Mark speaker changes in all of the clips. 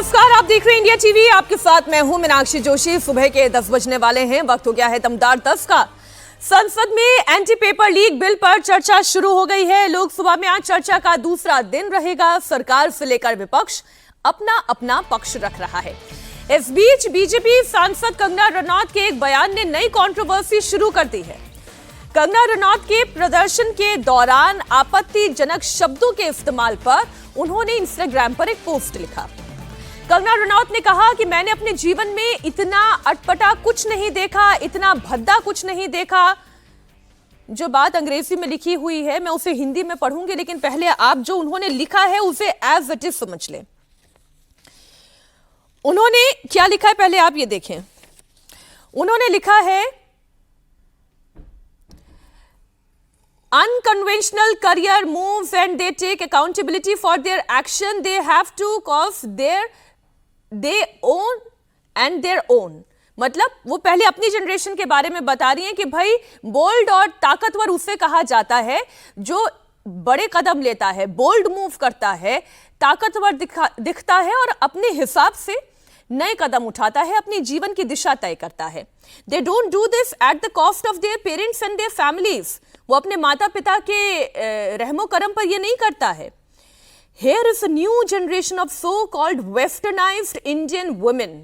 Speaker 1: नमस्कार, आप देख रहे हैं इंडिया टीवी। आपके साथ मैं हूं मीनाक्षी जोशी। सुबह के 10 बजने वाले हैं। वक्त हो गया है दमदार 10 का। संसद में एंटी पेपर लीक बिल पर चर्चा शुरू हो गई है। लोकसभा में आज चर्चा का दूसरा दिन रहेगा। सरकार से लेकर विपक्ष अपना अपना पक्ष रख रहा है। इस बीच बीजेपी सांसद कंगना रनौत के एक बयान ने नई कंट्रोवर्सी शुरू कर दी है। कंगना रनौत के प्रदर्शन के दौरान आपत्तिजनक शब्दों के इस्तेमाल पर उन्होंने इंस्टाग्राम पर एक पोस्ट लिखा। कंगना रनौत ने कहा कि मैंने अपने जीवन में इतना अटपटा कुछ नहीं देखा, इतना भद्दा कुछ नहीं देखा। जो बात अंग्रेजी में लिखी हुई है मैं उसे हिंदी में पढ़ूंगी, लेकिन पहले आप जो उन्होंने लिखा है उसे एज इट इज समझ लें। उन्होंने क्या लिखा है पहले आप ये देखें। उन्होंने लिखा है unconventional career moves and they take accountability for their action. They have to cause they own and their own. मतलब वो पहले अपनी जनरेशन के बारे में बता रही हैं कि भाई बोल्ड और ताकतवर उसे कहा जाता है जो बड़े कदम लेता है, बोल्ड मूव करता है, ताकतवर दिखता है और अपने हिसाब से नए कदम उठाता है, अपनी जीवन की दिशा तय करता है। They don't do this at the cost of their parents and their families. वो अपने माता पिता के रहमो करम पर ये नहीं करता है। Here is a new generation of so-called westernized Indian women.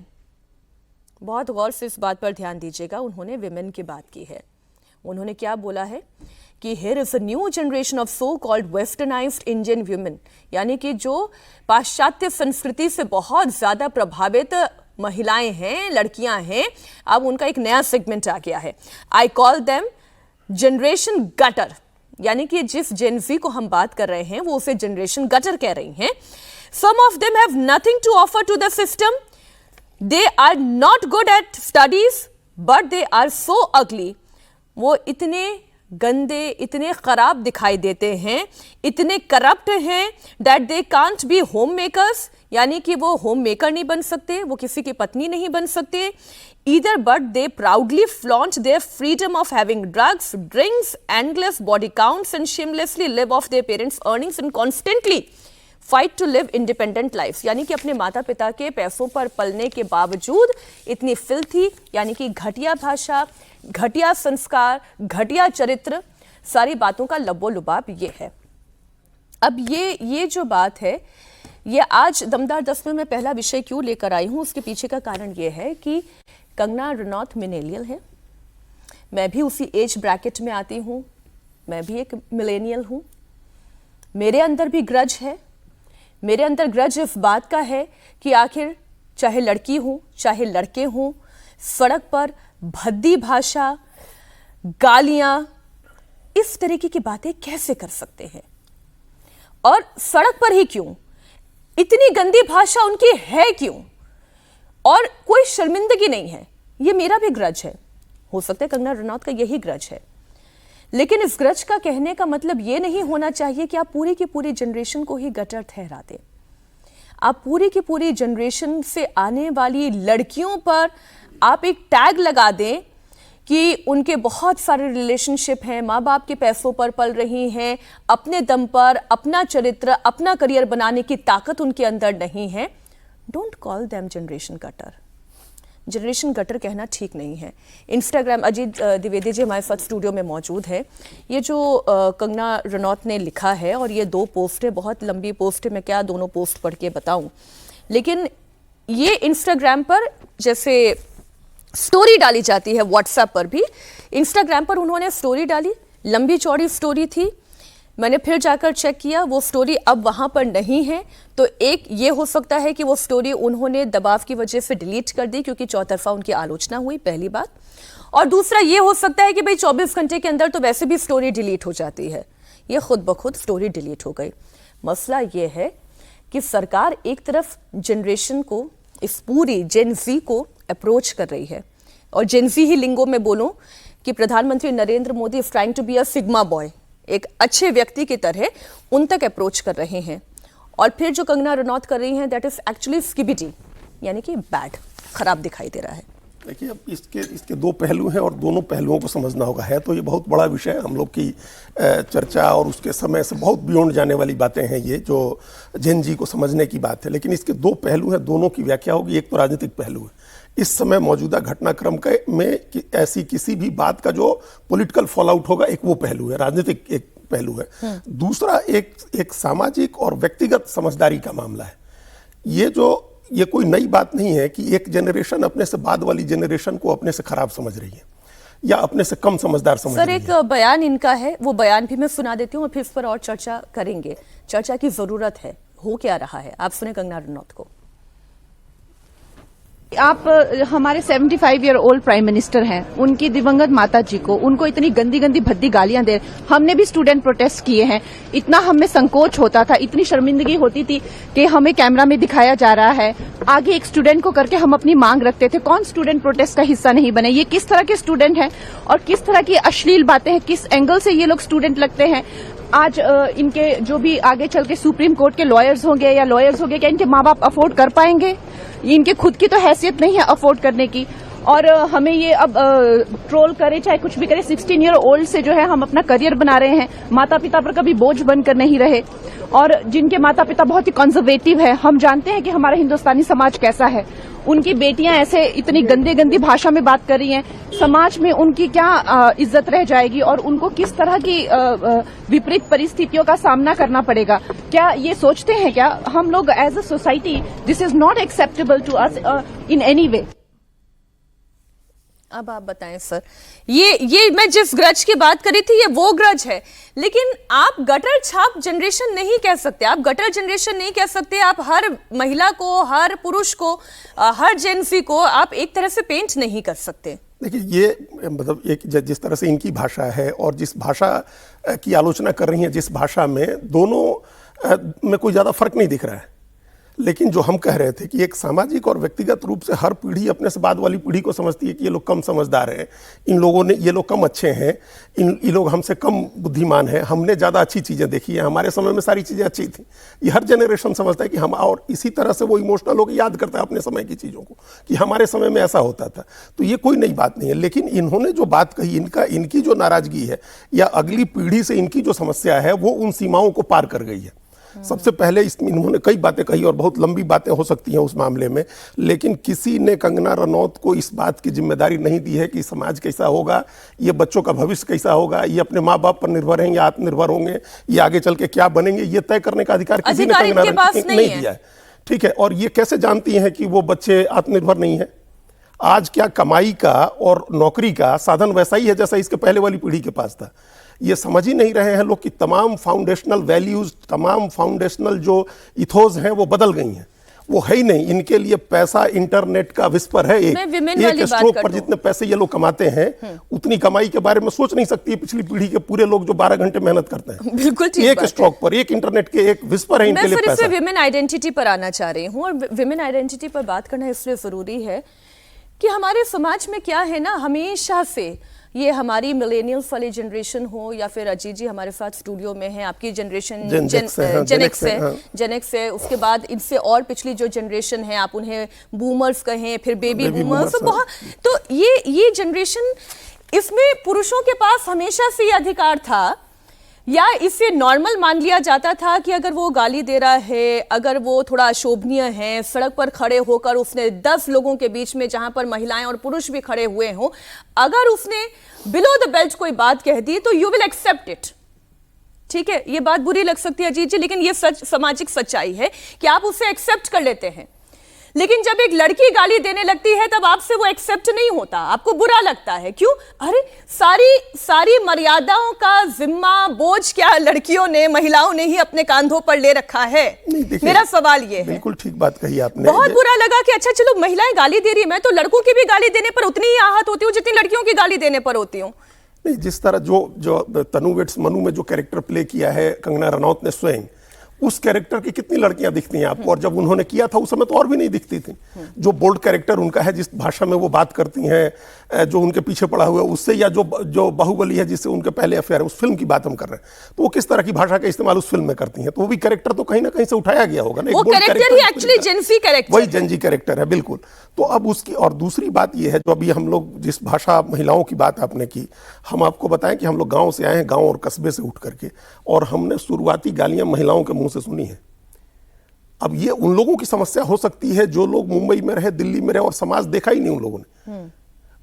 Speaker 1: बहुत गौर से इस बात पर ध्यान दीजिएगा। उन्होंने women की बात की है। उन्होंने क्या बोला है कि here is a new generation of so-called westernized Indian women, यानी कि जो पाश्चात्य संस्कृति से बहुत ज्यादा प्रभावित महिलाएं हैं, लड़कियां हैं, अब उनका एक नया सेगमेंट आ गया है। I call them generation gutter, यानी कि जिस जेनजी को हम बात कर रहे हैं वो उसे जनरेशन गटर कह रही हैं। Some of them have nothing to offer to the system. They are not good at studies but they are so ugly. वो इतने गंदे, इतने खराब दिखाई देते हैं, इतने करप्ट हैं that they can't be home makers, यानी कि वो होम मेकर नहीं बन सकते, वो किसी की पत्नी नहीं बन सकते। Either but they proudly flaunt their freedom of having drugs, drinks, endless body counts and shamelessly live off their parents' earnings and constantly fight to live independent lives. यानी कि अपने माता पिता के पैसों पर पलने के बावजूद इतनी filthy, यानी कि घटिया भाषा, घटिया संस्कार, घटिया चरित्र, सारी बातों का लबो लुबाब ये है। अब ये जो बात है, ये आज दमदार 10 में मैं पहला विषय क्यों लेकर आई हूं, उसके पीछे का कारण ये है कि कंगना रनौत मिलेनियल है। मैं भी उसी एज ब्रैकेट में आती हूँ, मैं भी एक मिलेनियल हूँ। मेरे अंदर भी ग्रज है। मेरे अंदर ग्रज इस बात का है कि आखिर चाहे लड़की हूँ चाहे लड़के हों, सड़क पर भद्दी भाषा, गालियाँ, इस तरीके की बातें कैसे कर सकते हैं। और सड़क पर ही क्यों, इतनी गंदी भाषा उनकी है क्यों, और कोई शर्मिंदगी नहीं है। ये मेरा भी ग्रज है, हो सकता है कंगना रनौत का यही ग्रज है, लेकिन इस ग्रज का कहने का मतलब ये नहीं होना चाहिए कि आप पूरी की पूरी जनरेशन को ही गटर ठहरा दें। आप पूरी की पूरी जनरेशन से आने वाली लड़कियों पर आप एक टैग लगा दें कि उनके बहुत सारे रिलेशनशिप हैं, माँ बाप के पैसों पर पल रही हैं, अपने दम पर अपना चरित्र, अपना करियर बनाने की ताकत उनके अंदर नहीं है। Don't call them generation gutter. Generation gutter कहना ठीक नहीं है। इंस्टाग्राम, अजीत द्विवेदी जी हमारे साथ स्टूडियो में मौजूद है। ये जो कंगना रनौत ने लिखा है, और ये 2 पोस्ट है, बहुत लंबी पोस्ट है, मैं क्या दोनों पोस्ट पढ़ के बताऊं, लेकिन ये इंस्टाग्राम पर जैसे स्टोरी डाली जाती है, व्हाट्सएप पर भी, इंस्टाग्राम पर उन्होंने स्टोरी डाली, लंबी चौड़ी स्टोरी थी। मैंने फिर जाकर चेक किया, वो स्टोरी अब वहां पर नहीं है। तो एक ये हो सकता है कि वो स्टोरी उन्होंने दबाव की वजह से डिलीट कर दी क्योंकि चौतरफा उनकी आलोचना हुई, पहली बात। और दूसरा ये हो सकता है कि भाई 24 घंटे के अंदर तो वैसे भी स्टोरी डिलीट हो जाती है, ये खुद ब खुद स्टोरी डिलीट हो गई। मसला ये है कि सरकार एक तरफ जनरेशन को, इस पूरी जेन ज़ी को अप्रोच कर रही है, और जेन ज़ी ही लिंगो में बोलूं कि प्रधानमंत्री Narendra Modi is trying to be a sigma boy, एक अच्छे व्यक्ति की तरह उन तक अप्रोच कर रहे हैं। और फिर जो कंगना रनौत कर रही हैं दैट इज एक्चुअली स्किबिडी, यानी कि बैड, खराब दिखाई दे रहा है।
Speaker 2: देखिए, अब इसके दो पहलू हैं और दोनों पहलुओं को समझना होगा। है तो ये बहुत बड़ा विषय है, हम लोग की चर्चा और उसके समय से बहुत बियॉन्ड जाने वाली बातें हैं, ये जो जेन जी को समझने की बात है। लेकिन इसके दो पहलू हैं, दोनों की व्याख्या होगी। एक तो राजनीतिक पहलू है, इस समय मौजूदा घटनाक्रम में ऐसी किसी भी बात का जो पॉलिटिकल फॉलआउट होगा, एक वो पहलू है, राजनीतिक एक पहलू है। दूसरा एक सामाजिक और व्यक्तिगत समझदारी का मामला है। ये कोई नई बात नहीं है कि एक जनरेशन अपने से बाद वाली जनरेशन को अपने से खराब समझ रही है या अपने से कम समझदार समझ रही है।
Speaker 1: सर, एक बयान इनका है, वो बयान भी मैं सुना देती हूँ और फिर इस पर और चर्चा करेंगे। चर्चा की जरूरत है, हो क्या रहा है, आप सुने कंगना रनौत को।
Speaker 3: आप हमारे 75 ईयर ओल्ड प्राइम मिनिस्टर हैं, उनकी दिवंगत माता जी को, उनको इतनी गंदी गंदी भद्दी गालियां दे। हमने भी स्टूडेंट प्रोटेस्ट किए हैं, इतना हमें संकोच होता था, इतनी शर्मिंदगी होती थी कि हमें कैमरा में दिखाया जा रहा है, आगे एक स्टूडेंट को करके हम अपनी मांग रखते थे। कौन स्टूडेंट प्रोटेस्ट का हिस्सा नहीं बने? ये किस तरह के स्टूडेंट हैं और किस तरह की अश्लील बातें हैं, किस एंगल से ये लोग स्टूडेंट लगते हैं। आज इनके जो भी आगे चल के सुप्रीम कोर्ट के लॉयर्स होंगे या लॉयर्स होंगे, क्या इनके माँ बाप अफोर्ड कर पाएंगे? इनके खुद की तो हैसियत नहीं है अफोर्ड करने की। और हमें ये अब ट्रोल करे चाहे कुछ भी करे, 16 ईयर ओल्ड से जो है हम अपना करियर बना रहे हैं, माता पिता पर कभी बोझ बनकर नहीं रहे। और जिनके माता पिता बहुत ही कंजर्वेटिव है, हम जानते हैं कि हमारा हिंदुस्तानी समाज कैसा है। उनकी बेटियां ऐसे इतनी गंदे गंदी भाषा में बात कर रही हैं, समाज में उनकी क्या इज्जत रह जाएगी और उनको किस तरह की विपरीत परिस्थितियों का सामना करना पड़ेगा? क्या ये सोचते हैं क्या हम लोग as a society this is not acceptable to us in any way?
Speaker 1: अब आप बताएं सर, ये मैं जिस ग्रज की बात करी थी, ये वो ग्रज है। लेकिन आप गटर छाप जनरेशन नहीं कह सकते, आप गटर जनरेशन नहीं कह सकते। आप हर महिला को, हर पुरुष को, हर जेंसी को आप एक तरह से पेंट नहीं कर सकते।
Speaker 2: देखिए, ये मतलब एक जिस तरह से इनकी भाषा है और जिस भाषा की आलोचना कर रही हैं, जिस भाषा में, दोनों में कोई ज़्यादा फर्क नहीं दिख रहा है। लेकिन जो हम कह रहे थे कि एक सामाजिक और व्यक्तिगत रूप से हर पीढ़ी अपने से बाद वाली पीढ़ी को समझती है कि ये लोग कम समझदार हैं, ये लोग कम अच्छे हैं, ये लोग हमसे कम बुद्धिमान हैं, हमने ज़्यादा अच्छी चीज़ें देखी हैं, हमारे समय में सारी चीज़ें अच्छी थी। ये हर जनरेशन समझता है कि हम, और इसी तरह से वो इमोशनल होकर याद करता है अपने समय की चीज़ों को कि हमारे समय में ऐसा होता था। तो ये कोई नई बात नहीं है। लेकिन इन्होंने जो बात कही, इनकी जो नाराज़गी है या अगली पीढ़ी से इनकी जो समस्या है, वो उन सीमाओं को पार कर गई है। सबसे पहले इन्होंने कई बातें कही और बहुत लंबी बातें हो सकती हैं उस मामले में, लेकिन किसी ने कंगना रनौत को इस बात की जिम्मेदारी नहीं दी है कि समाज कैसा होगा, ये बच्चों का भविष्य कैसा होगा, ये अपने माँ बाप पर निर्भर हैं या आत्मनिर्भर होंगे, ये आगे चल के क्या बनेंगे, ये तय करने का अधिकार किसी ने कंगना रनौत को नहीं दिया है। ठीक है, और ये कैसे जानती हैं कि वो बच्चे आत्मनिर्भर नहीं है? आज क्या कमाई का और नौकरी का साधन वैसा ही है जैसा इसके पहले वाली पीढ़ी के पास था? ये समझ ही नहीं रहे हैं लोग कि तमाम फाउंडेशनल वैल्यूज, तमाम फाउंडेशनल जो इथोस हैं वो बदल गई हैं, वो है ही नहीं। इनके लिए पैसा इंटरनेट का विस्पर है। एक स्ट्रोक पर जितने पैसे ये लोग कमाते हैं, उतनी कमाई के बारे में सोच नहीं सकती पिछली पीढ़ी के पूरे लोग जो 12 घंटे मेहनत करते हैं।
Speaker 1: बिल्कुल ठीक
Speaker 2: एक स्ट्रोक पर, एक इंटरनेट के एक विस्पर है इनके लिए पैसा।
Speaker 1: मैं विमेन आइडेंटिटी पर आना चाह रही हूँ, और विमेन आइडेंटिटी पर बात करना इसलिए जरूरी है कि हमारे समाज में क्या है ना, हमेशा से ये हमारी मिलेनियल्स वाली जनरेशन हो या फिर अजीत जी हमारे साथ स्टूडियो में है, आपकी जनरेशन जेन एक्स है, उसके बाद इनसे और पिछली जो जनरेशन है, आप उन्हें बूमर्स कहें, फिर बेबी बूमर्स, तो ये जनरेशन, इसमें पुरुषों के पास हमेशा से ये अधिकार था या इसे नॉर्मल मान लिया जाता था कि अगर वो गाली दे रहा है, अगर वो थोड़ा अशोभनीय है, सड़क पर खड़े होकर उसने 10 लोगों के बीच में जहां पर महिलाएं और पुरुष भी खड़े हुए हों, अगर उसने बिलो द बेल्ट कोई बात कह दी तो यू विल एक्सेप्ट इट। ठीक है, ये बात बुरी लग सकती है अजीत जी, लेकिन ये सच, सामाजिक सच्चाई है कि आप उसे एक्सेप्ट कर लेते हैं। लेकिन जब एक लड़की गाली देने लगती है तब आपसे वो एक्सेप्ट नहीं होता, आपको बुरा लगता है। क्यों? अरे सारी मर्यादाओं का जिम्मा, बोझ क्या लड़कियों ने, महिलाओं ने ही अपने कांधों पर ले रखा है? मेरा सवाल ये है।
Speaker 2: बिल्कुल ठीक बात कही आपने।
Speaker 1: बहुत बुरा लगा कि अच्छा चलो महिलाएं गाली दे रही है, मैं तो लड़कों की भी गाली देने पर उतनी ही आहत होती हूँ जितनी लड़कियों की गाली देने पर होती हूँ।
Speaker 2: नहीं, जिस तरह जो तनु वेट्स मनु में जो कैरेक्टर प्ले किया है कंगना रनौत ने स्वयं, उस कैरेक्टर की कितनी लड़कियां दिखती हैं आपको? और जब उन्होंने किया था उस समय तो और भी नहीं दिखती थी। जो बोल्ड कैरेक्टर उनका है, जिस भाषा में वो बात करती हैं, जो उनके पीछे पड़ा हुआ है उससे, या जो बाहुबली है जिससे उनके पहले अफेयर है, उस फिल्म की बात हम कर रहे हैं, तो वो किस तरह की भाषा का इस्तेमाल उस फिल्म में करती हैं, तो वो भी कैरेक्टर तो कहीं ना कहीं से उठाया गया होगा ना।
Speaker 1: वो कैरेक्टर ही एक्चुअली जेंजी कैरेक्टर,
Speaker 2: वही जेंजी कैरेक्टर है, बिल्कुल। तो अब उसकी और दूसरी बात ये है, जो अभी हम लोग जिस भाषा महिलाओं की बात आपने की, हम आपको बताएं कि हम लोग गांव से आए हैं, गांव और कस्बे से उठ करके, और हमने शुरुआती गालियां महिलाओं के मुंह से सुनी है। अब ये उन लोगों की समस्या हो सकती है जो लोग मुंबई में रहे, दिल्ली में रहे और समाज देखा ही नहीं उन लोगों ने।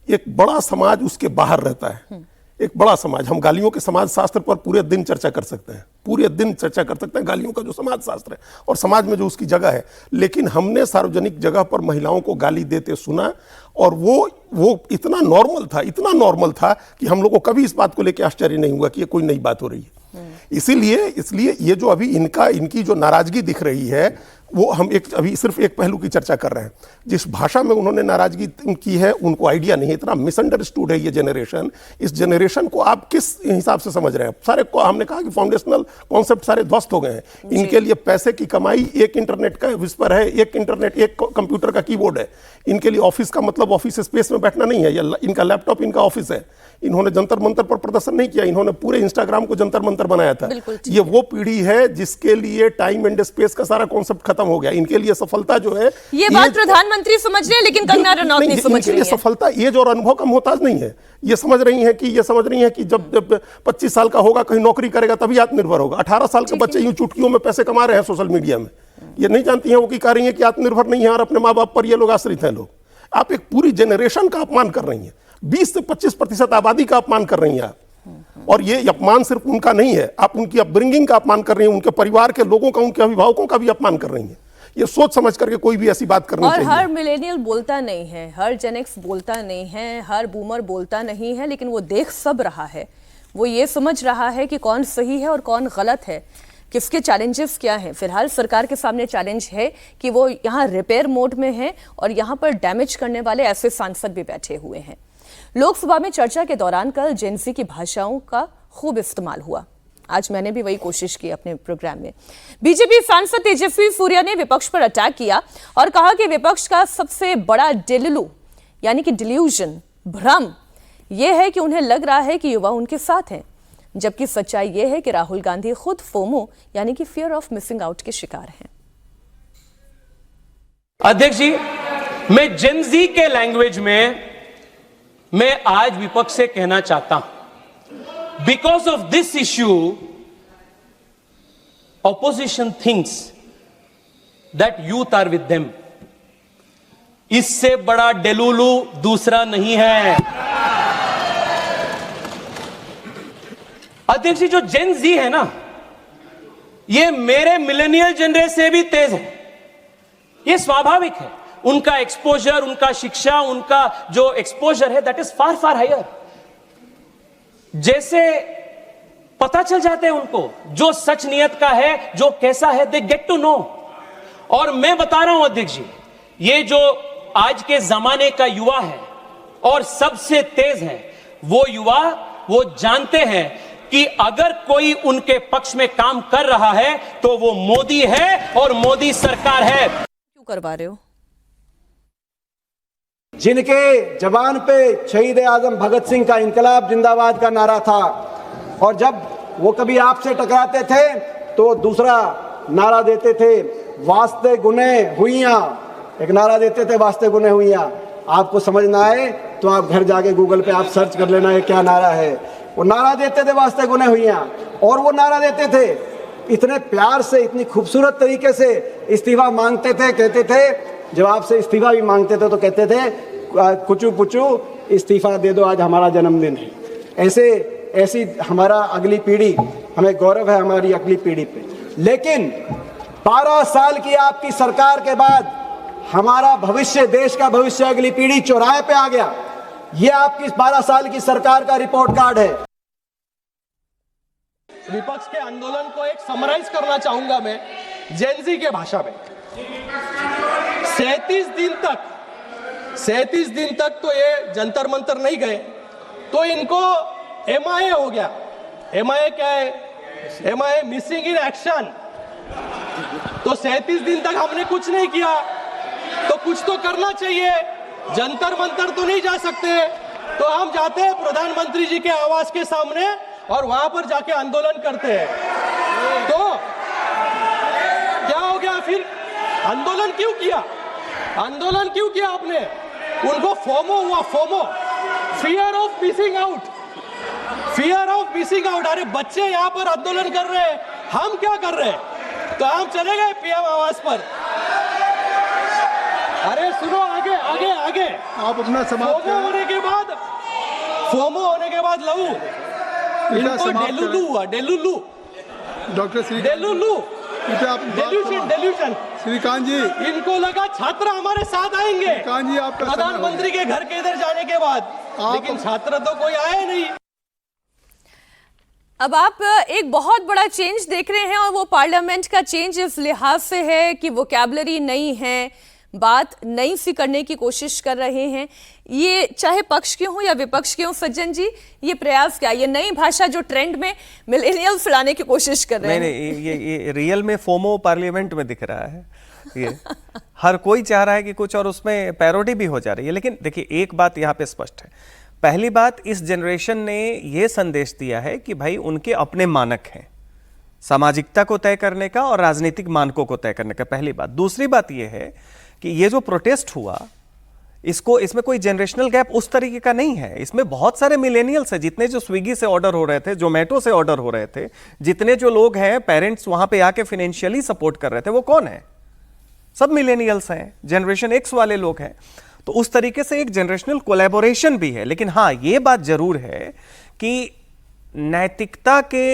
Speaker 2: एक बड़ा समाज उसके बाहर रहता है, एक बड़ा समाज। हम गालियों के समाज शास्त्र पर पूरे दिन चर्चा कर सकते हैं, पूरे दिन चर्चा कर सकते हैं गालियों का जो समाज शास्त्र है और समाज में जो उसकी जगह है। लेकिन हमने सार्वजनिक जगह पर महिलाओं को गाली देते सुना, और वो इतना नॉर्मल था कि हम लोग को कभी इस बात को लेकर आश्चर्य नहीं हुआ कि ये कोई नई बात हो रही है। इसलिए ये जो अभी इनकी जो नाराजगी दिख रही है, वो हम अभी सिर्फ एक पहलू की चर्चा कर रहे हैं। जिस भाषा में उन्होंने नाराजगी की है उनको आइडिया नहीं है, इतना मिसअंडरस्टूड है ये जनरेशन। इस जनरेशन को आप किस हिसाब से समझ रहे हैं? सारे हमने कहा कि फाउंडेशनल कॉन्सेप्ट सारे ध्वस्त हो गए हैं। इनके लिए पैसे की कमाई एक इंटरनेट का विस्पर है, एक कंप्यूटर का कीबोर्ड है। इनके लिए ऑफिस का मतलब ऑफिस स्पेस में बैठना नहीं है, इनका लैपटॉप इनका ऑफिस है। इन्होंने जंतर मंतर पर प्रदर्शन नहीं किया, इन्होंने पूरे इंस्टाग्राम को जंतर मंतर बनाया था। ये वो पीढ़ी है जिसके लिए टाइम एंड स्पेस का सारा कॉन्सेप्ट खत्म हो गया। इनके लिए सफलता जो है,
Speaker 1: ये बात प्रधानमंत्री समझ रहे हैं, लेकिन कंगना रनौत नहीं समझ रही है।
Speaker 2: सफलता एज और अनुभव का मोहताज नहीं है। ये समझ रही है कि जब 25 साल का होगा, कहीं नौकरी करेगा तभी आत्मनिर्भर होगा। 18 साल के बच्चे यूं चुटकियों में पैसे कमा रहे हैं सोशल मीडिया में। ये नहीं जानती हैं वो कि कह रही हैं कि आत्मनिर्भर नहीं है और अपने माँ बाप पर ये लोग आश्रित हैं। लोग, आप एक पूरी जनरेशन का अपमान कर रही हैं, 20 से 25% आबादी का अपमान कर रही हैं आप। और ये अपमान सिर्फ उनका नहीं है, आप उनकी अपब्रिंगिंग का अपमान कर रही हैं, उनके परिवार के लोगों का, उनके अभिभावकों का भी अपमान कर रही हैं। ये सोच समझ करके कोई भी ऐसी बात करनी चाहिए।
Speaker 1: और हर मिलेनियल बोलता नहीं है, हर जेनएक्स बोलता नहीं है, हर बूमर बोलता नहीं है, लेकिन वो देख सब रहा है। वो ये समझ रहा है कि कौन सही है और कौन गलत है, किसके चैलेंजेस क्या हैं। फिलहाल सरकार के सामने चैलेंज है कि वो यहाँ रिपेयर मोड में है और यहाँ पर डैमेज करने वाले ऐसे सांसद भी बैठे हुए हैं। लोकसभा में चर्चा के दौरान कल जेंजी की भाषाओं का खूब इस्तेमाल हुआ। आज मैंने भी वही कोशिश की अपने प्रोग्राम में। बीजेपी सांसद तेजस्वी सूर्या ने विपक्ष पर अटैक किया और कहा कि विपक्ष का सबसे बड़ा डिल्लू यानी कि डिल्यूजन, भ्रम यह है कि उन्हें लग रहा है कि युवा उनके साथ हैं, जबकि सच्चाई यह है कि राहुल गांधी खुद फोमो यानी कि फियर ऑफ मिसिंग आउट के शिकार हैं।
Speaker 4: अध्यक्ष जी, मैं जेनजी के लैंग्वेज में मैं आज विपक्ष से कहना चाहता हूं, because of this issue opposition thinks that youth are with them. इससे बड़ा डेलुलू दूसरा नहीं है। अध्यक्ष जी, जो जेन जी है ना, ये मेरे मिलेनियल जनरेशन से भी तेज है। ये स्वाभाविक है, उनका एक्सपोजर, उनका शिक्षा, उनका जो एक्सपोजर है that is far far higher. जैसे पता चल जाते हैं उनको जो सच नियत का है, जो कैसा है, दे गेट टू नो। और मैं बता रहा हूं अध्यक्ष जी, ये जो आज के जमाने का युवा है और सबसे तेज है, वो युवा वो जानते हैं कि अगर कोई उनके पक्ष में काम कर रहा है तो वो मोदी है और मोदी सरकार है।
Speaker 1: क्यों करवा रहे हो?
Speaker 5: जिनके जबान पे शहीद आजम भगत सिंह का इनकलाब जिंदाबाद का नारा था, और जब वो कभी आपसे टकराते थे तो दूसरा नारा देते थे, वास्ते गुने हुइयां, एक नारा देते थे, वास्ते गुने हुइयां। आपको समझ ना आए तो आप घर जाके गूगल पे आप सर्च कर लेना ये क्या नारा है। वो नारा देते थे वास्ते गुने हुइयां, और वो नारा देते थे इतने प्यार से, इतनी खूबसूरत तरीके से इस्तीफा मांगते थे। कहते थे, जब आपसे इस्तीफा भी मांगते थे तो कहते थे कुचू पुचू इस्तीफा दे दो, आज हमारा जन्मदिन है। ऐसी हमारा अगली पीढ़ी, हमें गौरव है हमारी अगली पीढ़ी पे। लेकिन 12 साल की आपकी सरकार के बाद हमारा भविष्य, देश का भविष्य, अगली पीढ़ी चौराहे पे आ गया। ये आपकी 12 साल की सरकार का रिपोर्ट कार्ड है।
Speaker 6: विपक्ष के आंदोलन को एक समराइज करना चाहूंगा मैं जेनजी के भाषा में। 37 दिन तक तो ये जंतर मंतर नहीं गए, तो इनको MIA हो गया। MIA क्या है? MIA missing in action. तो 37 दिन तक हमने कुछ नहीं किया, तो कुछ तो करना चाहिए। जंतर मंतर तो नहीं जा सकते, तो हम जाते हैं प्रधानमंत्री जी के आवास के सामने और वहां पर जाके आंदोलन करते हैं। तो क्या हो गया फिर? आंदोलन क्यों किया? आंदोलन क्यों किया आपने? उनको फोमो हुआ, FOMO, fear of missing out, fear of missing out. अरे बच्चे यहाँ पर आंदोलन कर रहे हैं, हम क्या कर रहे हैं? तो हम चले गए पीएम आवास पर। अरे सुनो, आगे आगे आगे
Speaker 7: आप अपना समाप्त
Speaker 6: फोमो होने के बाद, फोमो होने के बाद लहू इनको डेलुलू हुआ, delulu,
Speaker 7: doctor Shri
Speaker 6: delulu, delusion, delusion.
Speaker 7: Shrikant ji,
Speaker 6: इनको लगा छात्र हमारे साथ आएंगे
Speaker 7: श्रीकांत जी, आपका समय हो
Speaker 6: प्रधानमंत्री के घर के इधर जाने के बाद, लेकिन छात्र तो कोई आए नहीं।
Speaker 1: अब आप एक बहुत बड़ा चेंज देख रहे हैं और वो पार्लियामेंट का चेंज इस लिहाज से है कि वोकैबुलरी नई है, बात नई सी करने की कोशिश कर रहे हैं। ये चाहे पक्ष के हो या विपक्ष के हो, सज्जन जी, ये प्रयास क्या, ये नई भाषा जो ट्रेंड में मिलेनियल्स लाने की कोशिश कर रहे हैं?
Speaker 8: नहीं, ये रियल में फोमो पार्लियामेंट में दिख रहा है। ये हर कोई चाह रहा है कि कुछ, और उसमें पैरोडी भी हो जा रही है। लेकिन देखिए, एक बात यहाँ पे स्पष्ट है। पहली बात, इस जनरेशन ने ये संदेश दिया है कि भाई उनके अपने मानक हैं सामाजिकता को तय करने का और राजनीतिक मानकों को तय करने का, पहली बात। दूसरी बात ये है कि ये जो प्रोटेस्ट हुआ, इसमें कोई जनरेशनल गैप उस तरीके का नहीं है। इसमें बहुत सारे मिलेनियल्स हैं, जितने जो स्विगी से ऑर्डर हो रहे थे, जोमेटो से ऑर्डर हो रहे थे, जितने जो लोग हैं, पेरेंट्स वहां पे आके फाइनेंशियली सपोर्ट कर रहे थे, वो कौन है? सब मिलेनियल्स हैं, जनरेशन एक्स वाले लोग हैं। तो उस तरीके से एक जनरेशनल कोलैबोरेशन भी है। लेकिन हाँ, ये बात जरूर है कि नैतिकता के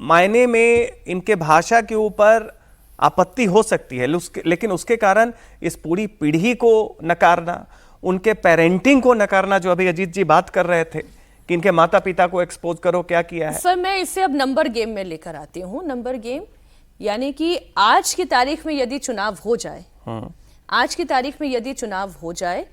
Speaker 8: मायने में इनके भाषा के ऊपर आपत्ति हो सकती है, लेकिन उसके कारण इस पूरी पीढ़ी को नकारना, उनके पेरेंटिंग को नकारना, जो अभी अजीत जी बात कर रहे थे कि इनके माता पिता को एक्सपोज करो, क्या किया है।
Speaker 1: सर, मैं इसे अब नंबर गेम में लेकर आती हूँ। नंबर गेम यानी कि आज की तारीख में यदि चुनाव हो जाए, आज की तारीख में यदि चुनाव हो जाए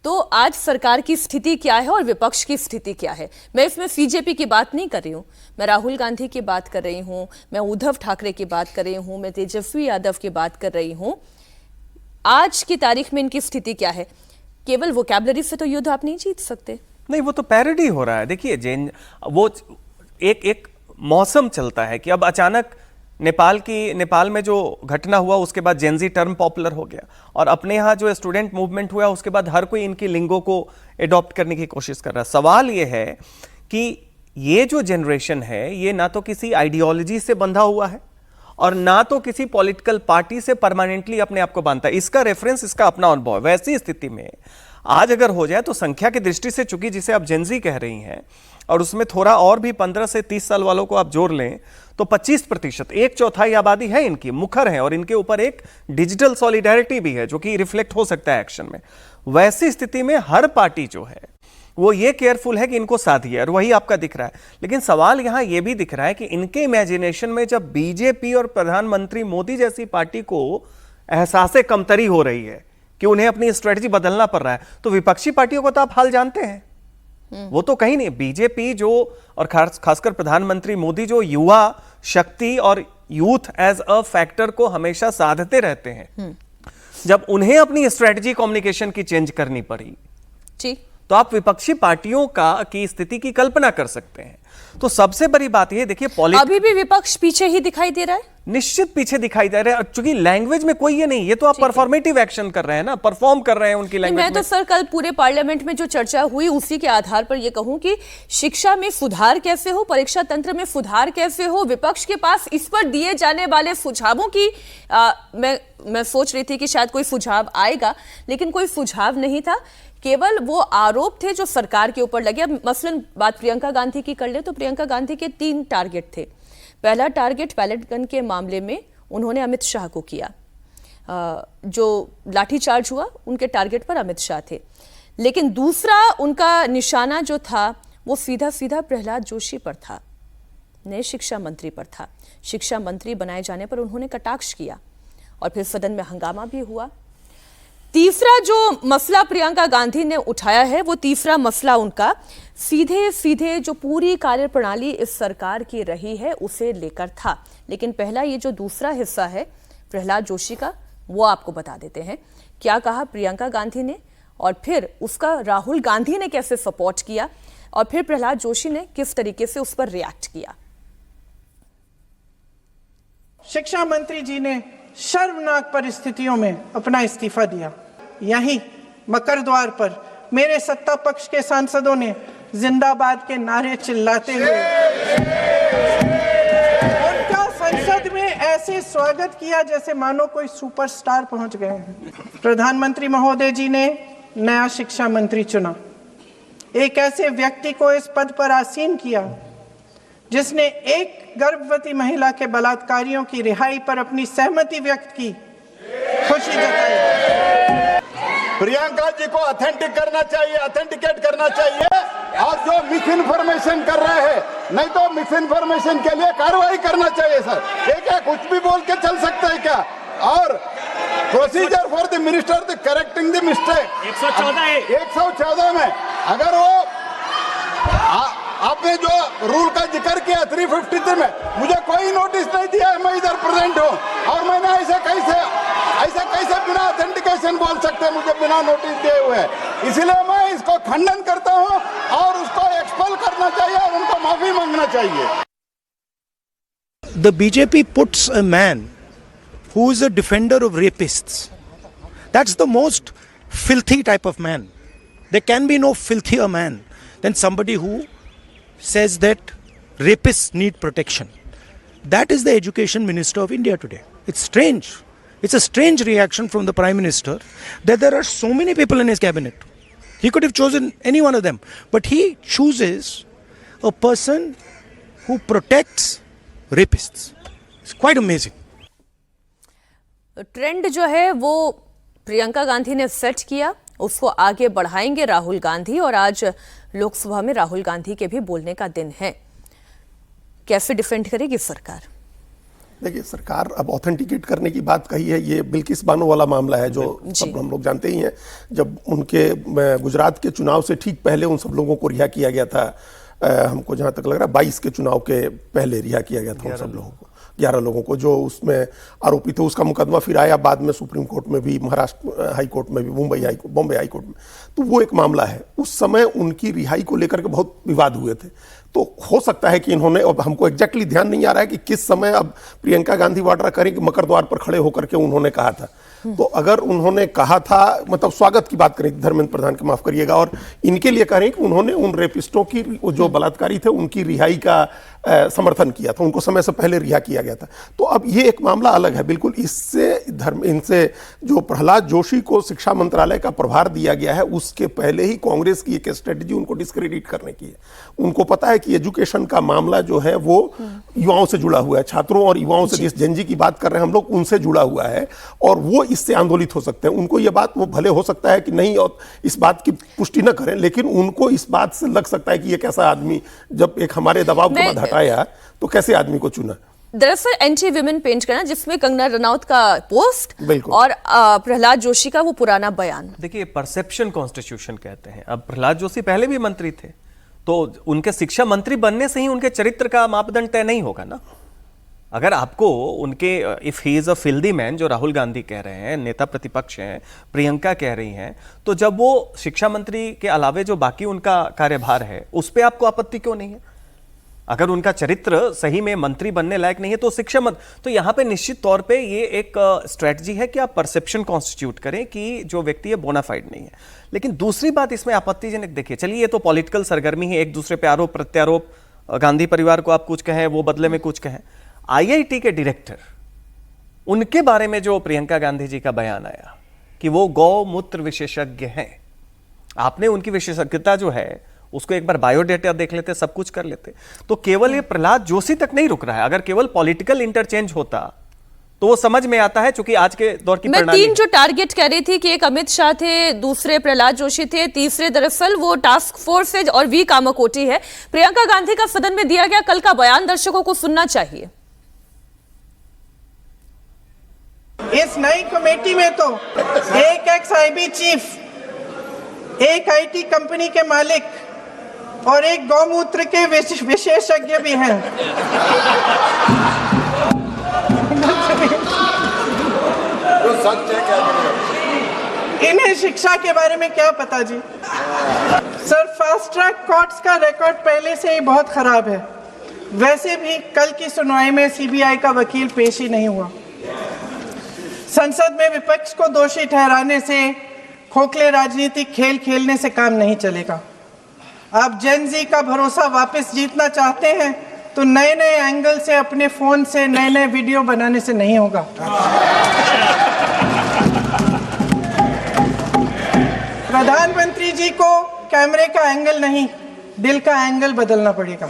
Speaker 1: तो आज सरकार की स्थिति क्या है और विपक्ष की स्थिति क्या है। मैं इसमें बीजेपी की बात नहीं कर रही हूँ, मैं राहुल गांधी की बात कर रही हूँ, मैं उद्धव ठाकरे की बात कर रही हूँ, मैं तेजस्वी यादव की बात कर रही हूँ। आज की तारीख में इनकी स्थिति क्या है? केवल वोकैबुलरी से तो युद्ध आप नहीं जीत सकते।
Speaker 8: नहीं, वो तो पैरोडी हो रहा है। देखिए, वो एक मौसम चलता है कि अब अचानक नेपाल में जो घटना हुआ, उसके बाद जेनजी टर्म पॉपुलर हो गया, और अपने यहाँ जो स्टूडेंट मूवमेंट हुआ, उसके बाद हर कोई इनकी लिंगों को एडॉप्ट करने की कोशिश कर रहा है। सवाल ये है कि ये जो जनरेशन है, ये ना तो किसी आइडियोलॉजी से बंधा हुआ है और ना तो किसी पॉलिटिकल पार्टी से परमानेंटली अपने आप को बांधता है। इसका रेफरेंस इसका अपना अनुभव है। वैसी स्थिति में आज अगर हो जाए तो संख्या की दृष्टि से, चूंकि जिसे आप जेनजी कह रही हैं, और उसमें थोड़ा और भी 15 से 30 साल वालों को आप जोड़ लें तो 25%, 1/4 आबादी है इनकी, मुखर है, और इनके ऊपर एक डिजिटल सॉलिडेरिटी भी है जो कि रिफ्लेक्ट हो सकता है एक्शन में। वैसी स्थिति में हर पार्टी जो है वो ये केयरफुल है कि इनको साधिए, और वही आपका दिख रहा है। लेकिन सवाल यहां यह भी दिख रहा है कि इनके इमेजिनेशन में जब बीजेपी और प्रधानमंत्री मोदी जैसी पार्टी को एहसास कमतरी हो रही है कि उन्हें अपनी स्ट्रेटजी बदलना पड़ रहा है, तो विपक्षी पार्टियों को तो आप हाल जानते हैं, वो तो कहीं नहीं। बीजेपी जो, और खासकर प्रधानमंत्री मोदी जो युवा शक्ति और यूथ एज अ फैक्टर को हमेशा साधते रहते हैं, जब उन्हें अपनी स्ट्रेटजी कम्युनिकेशन की चेंज करनी पड़ी
Speaker 1: जी,
Speaker 8: तो आप विपक्षी पार्टियों की स्थिति की कल्पना कर सकते हैं। तो सबसे बड़ी बात यह, देखिए,
Speaker 1: अभी भी विपक्ष पीछे ही दिखाई दे रहा है,
Speaker 8: निश्चित पीछे दिखाई दे रहा है। चूंकि लैंग्वेज में कोई ये नहीं, ये तो आप परफॉर्मेटिव एक्शन कर रहे हैं ना, परफॉर्म कर रहे हैं उनकी लैंग्वेज
Speaker 1: मैं तो सर कल पूरे पार्लियामेंट में जो चर्चा हुई उसी के आधार पर ये कहूं कि शिक्षा में सुधार कैसे हो, परीक्षा तंत्र में सुधार कैसे हो, विपक्ष के पास इस पर दिए जाने वाले सुझावों की मैं सोच रही थी कि शायद कोई सुझाव आएगा, लेकिन कोई सुझाव नहीं था। केवल वो आरोप थे जो सरकार के ऊपर लगे। अब मसलन बात प्रियंका गांधी की कर ले तो प्रियंका गांधी के 3 टारगेट थे। पहला टारगेट पैलेट गन के मामले में उन्होंने अमित शाह को किया, जो लाठीचार्ज हुआ उनके टारगेट पर अमित शाह थे। लेकिन दूसरा उनका निशाना जो था वो सीधा सीधा प्रहलाद जोशी पर था, नए शिक्षा मंत्री पर था। शिक्षा मंत्री बनाए जाने पर उन्होंने कटाक्ष किया और फिर सदन में हंगामा भी हुआ। तीसरा जो मसला प्रियंका गांधी ने उठाया है, वो तीसरा मसला उनका सीधे सीधे जो पूरी कार्यप्रणाली इस सरकार की रही है उसे लेकर था। लेकिन पहला ये जो दूसरा हिस्सा है प्रहलाद जोशी का, वो आपको बता देते हैं क्या कहा प्रियंका गांधी ने और फिर उसका राहुल गांधी ने कैसे सपोर्ट किया और फिर प्रहलाद जोशी ने किस तरीके से उस पर रिएक्ट किया।
Speaker 9: शिक्षा मंत्री जी ने शर्मनाक परिस्थितियों में अपना इस्तीफा दिया। यहीं मकर द्वार पर मेरे सत्ता पक्ष के सांसदों ने जिंदाबाद के नारे चिल्लाते हुए उनका संसद में ऐसे स्वागत किया जैसे मानो कोई सुपरस्टार पहुंच गए हैं। प्रधानमंत्री महोदय जी ने नया शिक्षा मंत्री चुना, एक ऐसे व्यक्ति को इस पद पर आसीन किया जिसने एक गर्भवती महिला के बलात्कारियों की रिहाई पर अपनी सहमति व्यक्त की, खुशी जताई।
Speaker 10: प्रियंका जी को ऑथेंटिक करना चाहिए, ऑथेंटिकेट करना चाहिए, और जो मिस इन्फॉर्मेशन कर रहे हैं, नहीं तो मिस इन्फॉर्मेशन के लिए कार्रवाई करना चाहिए सर। ये क्या कुछ भी बोल के चल सकता है क्या? और procedure for the minister the correcting the mistake 114 में अगर वो आपने जो रूल का जिक्र किया 353 में, मुझे कोई नोटिस नहीं दिया है, मैं इधर प्रेजेंट हूँ, और मैंने ऐसे कैसे बिना ऑथेंटिकेशन बोल सकते हैं मुझे बिना नोटिस दिए हुए। इसलिए मैं इसको खंडन करता हूँ और उसको एक्सपेल करना चाहिए और उनको माफी मांगना चाहिए।
Speaker 11: The BJP puts a man who is a defender of rapists. That's the most filthy type of man. There can be no filthier man than somebody who says that rapists need protection. That is the education minister of India today. It's strange. It's a strange reaction from the Prime Minister that there are so many people in his cabinet. He could have chosen any one of them, but he chooses a person who protects rapists. It's quite amazing.
Speaker 1: Trend जो है वो प्रियंका गांधी ने set किया, उसको आगे बढ़ाएंगे राहुल गांधी, और आज लोकसभा में राहुल गांधी के भी बोलने का दिन है। कैसे डिफेंड करेगी सरकार?
Speaker 2: देखिए, सरकार अब ऑथेंटिकेट करने की बात कही है, ये बिल्किस बानो वाला मामला है जो सब हम लोग जानते ही हैं। जब उनके गुजरात के चुनाव से ठीक पहले उन सब लोगों को रिहा किया गया था, हमको जहां तक लग रहा है 22 के चुनाव के पहले रिहा किया गया था उन सब लोगों को, 11 लोगों को जो उसमें आरोपी थे। उसका मुकदमा फिर आया बाद में सुप्रीम कोर्ट में भी, महाराष्ट्र हाई कोर्ट में भी, बॉम्बे हाई कोर्ट में। तो वो एक मामला है। उस समय उनकी रिहाई को लेकर के बहुत विवाद हुए थे। तो हो सकता है कि इन्होंने, अब हमको एग्जैक्टली ध्यान नहीं आ रहा है कि किस समय अब प्रियंका गांधी वाड्रा करेंगे, मकर द्वार पर खड़े होकर के उन्होंने कहा था। तो अगर उन्होंने कहा था, मतलब स्वागत की बात करें धर्मेंद्र प्रधान के, माफ करिएगा, और इनके लिए करें कि उन्होंने उन रेपिस्टों की, जो बलात्कारी थे, उनकी रिहाई का समर्थन किया था, उनको समय से पहले रिहा किया गया था। तो अब ये एक मामला अलग है बिल्कुल। इनसे जो प्रहलाद जोशी को शिक्षा मंत्रालय का प्रभार दिया गया है, उसके पहले ही कांग्रेस की एक स्ट्रेटजी उनको डिस्क्रेडिट करने की है। उनको पता है कि एजुकेशन का मामला जो है वो युवाओं से जुड़ा हुआ है, छात्रों और युवाओं से, जिस जेनजी की बात कर रहे हैं हम लोग, उनसे जुड़ा हुआ है, और वो इससे आंदोलित हो सकते हैं। उनको ये बात, वो भले हो सकता है कि नहीं और इस बात की पुष्टि न करें, लेकिन उनको इस बात से लग सकता है कि ये कैसा आदमी, जब एक हमारे दबाव के बाद हटाया तो कैसे आदमी को चुना।
Speaker 1: दरअसल एंटी विमेन पेंट करना, जिसमें कंगना रनौत का पोस्ट और प्रहलाद जोशी का वो पुराना बयान।
Speaker 8: देखिए, परसेप्शन कॉन्स्टिट्यूशन कहते हैं। अब प्रहलाद जोशी पहले भी मंत्री थे, तो उनके शिक्षा मंत्री बनने से ही उनके चरित्र का मापदंड तय नहीं होगा ना। अगर आपको उनके, if he is a filthy man, जो राहुल गांधी कह रहे हैं, नेता प्रतिपक्ष हैं, प्रियंका कह रही हैं, तो जब वो शिक्षा मंत्री के अलावे जो बाकी उनका कार्यभार है उस पर आपको आपत्ति क्यों नहीं है? अगर उनका चरित्र सही में मंत्री बनने लायक नहीं है तो शिक्षा तो यहां पे निश्चित तौर पे ये एक स्ट्रेटजी है कि आप परसेप्शन कॉन्स्टिट्यूट करें कि जो व्यक्ति है बोनाफाइड नहीं है। लेकिन दूसरी बात इसमें आपत्तिजनक, देखिए, चलिए ये तो पॉलिटिकल सरगर्मी है, एक दूसरे पे आरोप प्रत्यारोप, गांधी परिवार को आप कुछ कहें, वो बदले में कुछ कहें। IIT के डायरेक्टर, उनके बारे में जो प्रियंका गांधी जी का बयान आया कि वो गौमूत्र विशेषज्ञ हैं, आपने उनकी विशेषज्ञता जो है उसको एक बार बायोडेटा देख लेते, सब कुछ कर लेते। तो केवल ये प्रहलाद जोशी तक नहीं रुक रहा है। अगर केवल पॉलिटिकल इंटरचेंज होता तो वो समझ में आता है, क्योंकि आज के दौर की
Speaker 1: मैं 3 जो टारगेट कह रही थी कि एक अमित शाह थे, दूसरे प्रहलाद जोशी थे, तीसरे दरअसल वो टास्क फोर्स है और वी कामाकोटी है। प्रियंका गांधी का सदन में दिया गया कल का बयान दर्शकों को सुनना चाहिए।
Speaker 9: इस नई कमेटी में तो एक एक्स-IB चीफ, एक IT कंपनी के मालिक और एक गौमूत्र के विशेषज्ञ भी हैं। इन्हें शिक्षा के बारे में क्या पता जी। सर, फास्ट ट्रैक कोर्ट्स का रिकॉर्ड पहले से ही बहुत खराब है। वैसे भी कल की सुनवाई में सीबीआई का वकील पेश ही नहीं हुआ। संसद में विपक्ष को दोषी ठहराने से, खोखले राजनीतिक खेल खेलने से काम नहीं चलेगा। आप जेन जी का भरोसा वापस जीतना चाहते हैं तो नए नए एंगल से, अपने फोन से नए नए वीडियो बनाने से नहीं होगा। प्रधानमंत्री जी को कैमरे का एंगल नहीं, दिल का एंगल बदलना पड़ेगा।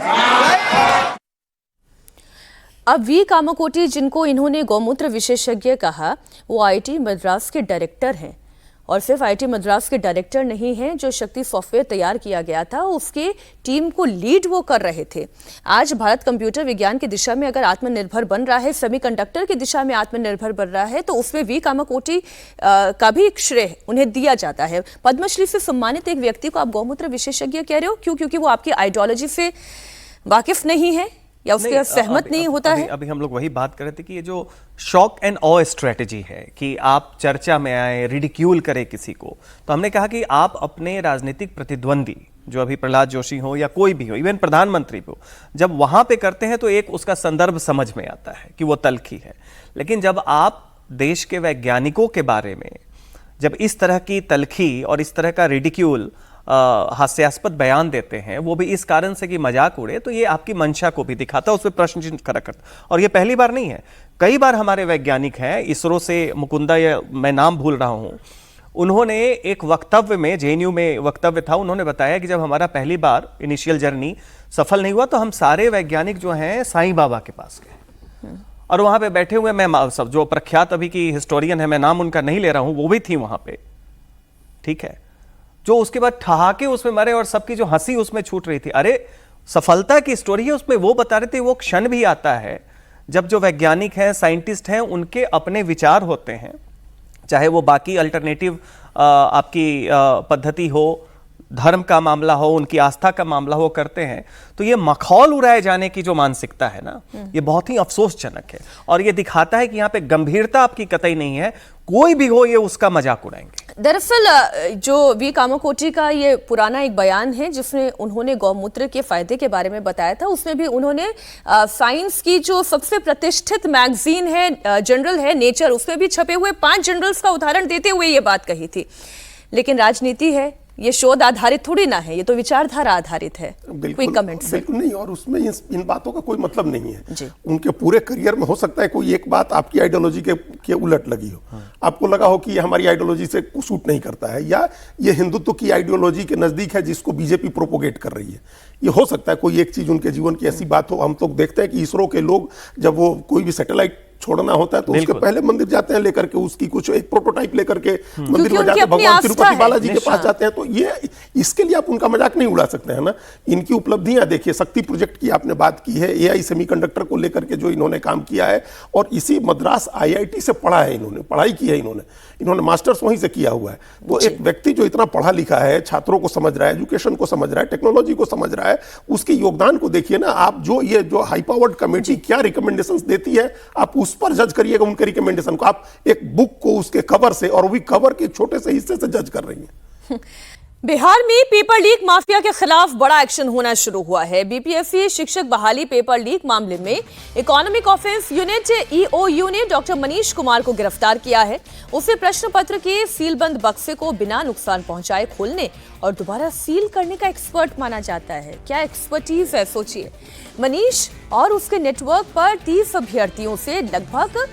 Speaker 1: अब वी कामाकोटी, जिनको इन्होंने गौमूत्र विशेषज्ञ कहा, वो आईआईटी मद्रास के डायरेक्टर हैं। और सिर्फ आईआईटी मद्रास के डायरेक्टर नहीं हैं, जो शक्ति सॉफ्टवेयर तैयार किया गया था उसके टीम को लीड वो कर रहे थे। आज भारत कंप्यूटर विज्ञान की दिशा में अगर आत्मनिर्भर बन रहा है, सेमीकंडक्टर की दिशा में आत्मनिर्भर बन रहा है, तो उसमें वी कामाकोटी का भी एक श्रेय उन्हें दिया जाता है। पद्मश्री से सम्मानित एक व्यक्ति को आप गौमूत्र विशेषज्ञ कह रहे हो, क्यों? क्योंकि वो आपकी आइडियोलॉजी से वाकिफ नहीं है या उसके सहमत नहीं होता है?
Speaker 8: अभी हम लोग वही बात कर रहे थे कि ये जो शॉक एंड ऑ स्ट्रेटजी है कि आप चर्चा में आए, रिडिक्यूल करें किसी को, तो हमने कहा कि आप अपने राजनीतिक प्रतिद्वंदी, जो अभी प्रहलाद जोशी हो या कोई भी हो, इवन प्रधानमंत्री हो, जब वहां पे करते हैं तो एक उसका संदर्भ समझ में आता है कि वो तल्खी है। लेकिन जब आप देश के वैज्ञानिकों के बारे में जब इस तरह की तल्खी और इस तरह का रिडिक्यूल, हास्यास्पद बयान देते हैं, वो भी इस कारण से कि मजाक उड़े, तो ये आपकी मंशा को भी दिखाता है, उस पर प्रश्न चिन्ह खड़ा करता। और ये पहली बार नहीं है, कई बार हमारे वैज्ञानिक हैं, इसरो से मुकुंदा, या मैं नाम भूल रहा हूं, उन्होंने एक वक्तव्य में, जेएनयू में वक्तव्य था, उन्होंने बताया कि जब हमारा पहली बार इनिशियल जर्नी सफल नहीं हुआ तो हम सारे वैज्ञानिक जो हैं साईं बाबा के पास गए और वहां पे बैठे हुए, मैं सब जो प्रख्यात अभी की हिस्टोरियन है, मैं नाम उनका नहीं ले रहा हूं, वो भी थी वहां पे, ठीक है, जो उसके बाद ठहाके उसमें मरे और सबकी जो हंसी उसमें छूट रही थी। अरे सफलता की स्टोरी है, उसमें वो बता रहे थे, वो क्षण भी आता है जब जो वैज्ञानिक हैं, साइंटिस्ट हैं, उनके अपने विचार होते हैं, चाहे वो बाकी अल्टरनेटिव आपकी पद्धति हो, धर्म का मामला हो, उनकी आस्था का मामला हो, करते हैं, तो ये मखौल उड़ाए जाने की जो मानसिकता है ना, ये बहुत ही अफसोसजनक है। और ये दिखाता है कि यहाँ पे गंभीरता आपकी कतई नहीं है, कोई भी हो ये उसका मजाक उड़ाएंगे।
Speaker 1: दरअसल जो वी कामाकोटी का ये पुराना एक बयान है जिसमें उन्होंने गौमूत्र के फायदे के बारे में बताया था, उसमें भी उन्होंने साइंस की जो सबसे प्रतिष्ठित मैगजीन है, जनरल है नेचर, उसमें भी छपे हुए 5 जनरल्स का उदाहरण देते हुए ये बात कही थी। लेकिन राजनीति है, ये शोध आधारित थोड़ी ना है, ये तो विचारधारा आधारित है। कोई कमेंट?
Speaker 2: बिल्कुल नहीं, और उसमें इन बातों का कोई मतलब नहीं है। उनके पूरे करियर में हो सकता है कोई एक बात आपकी आइडियोलॉजी के उलट लगी हो, आपको लगा हो कि ये हमारी आइडियोलॉजी से सूट नहीं करता है, या ये हिंदुत्व की आइडियोलॉजी के नजदीक है जिसको बीजेपी प्रोपोगेट कर रही है। ये हो सकता है कोई एक चीज उनके जीवन की ऐसी बात हो। हम तो देखते हैं कि इसरो के लोग जब वो कोई भी सैटेलाइट छोड़ना होता है तो उसके पहले मंदिर जाते हैं लेकर के, उसकी कुछ एक प्रोटोटाइप लेकर के मंदिर में जाते हैं, भगवान तिरुपति बालाजी के पास जाते हैं। तो ये इसके लिए आप उनका मजाक नहीं उड़ा सकते हैं ना। इनकी उपलब्धियां देखिए, शक्ति प्रोजेक्ट की आपने बात की है, एआई सेमीकंडक्टर को लेकर के जो इन्होंने काम किया है, और इसी मद्रास आईआईटी से पढ़ा है इन्होंने, पढ़ाई की है इन्होंने मास्टर्स वहीं से किया हुआ है। तो एक व्यक्ति जो इतना पढ़ा लिखा है, छात्रों को समझ रहा है, एजुकेशन को समझ रहा है, टेक्नोलॉजी को समझ रहा है, उसके योगदान को देखिए ना आप। जो हाई पावर्ड कमेटी क्या रिकमेंडेशंस देती है, आप उस पर जज करिएगा उनके रिकमेंडेशन को। आप एक बुक को उसके कवर से, और वो भी कवर के छोटे से हिस्से से जज कर रही हैं।
Speaker 1: बिहार में पेपर लीक माफिया के खिलाफ बड़ा एक्शन होना शुरू हुआ है। बीपीएससी शिक्षक बहाली पेपर लीक मामले में इकोनॉमिक ऑफेंस यूनिट ईओयू ने डॉक्टर मनीष कुमार को गिरफ्तार किया है। उसे प्रश्न पत्र के सीलबंद बक्से को बिना नुकसान पहुंचाए खोलने और दोबारा सील करने का एक्सपर्ट माना जाता है। क्या एक्सपर्टीज है, सोचिए। मनीष और उसके नेटवर्क पर 30 अभ्यर्थियों से लगभग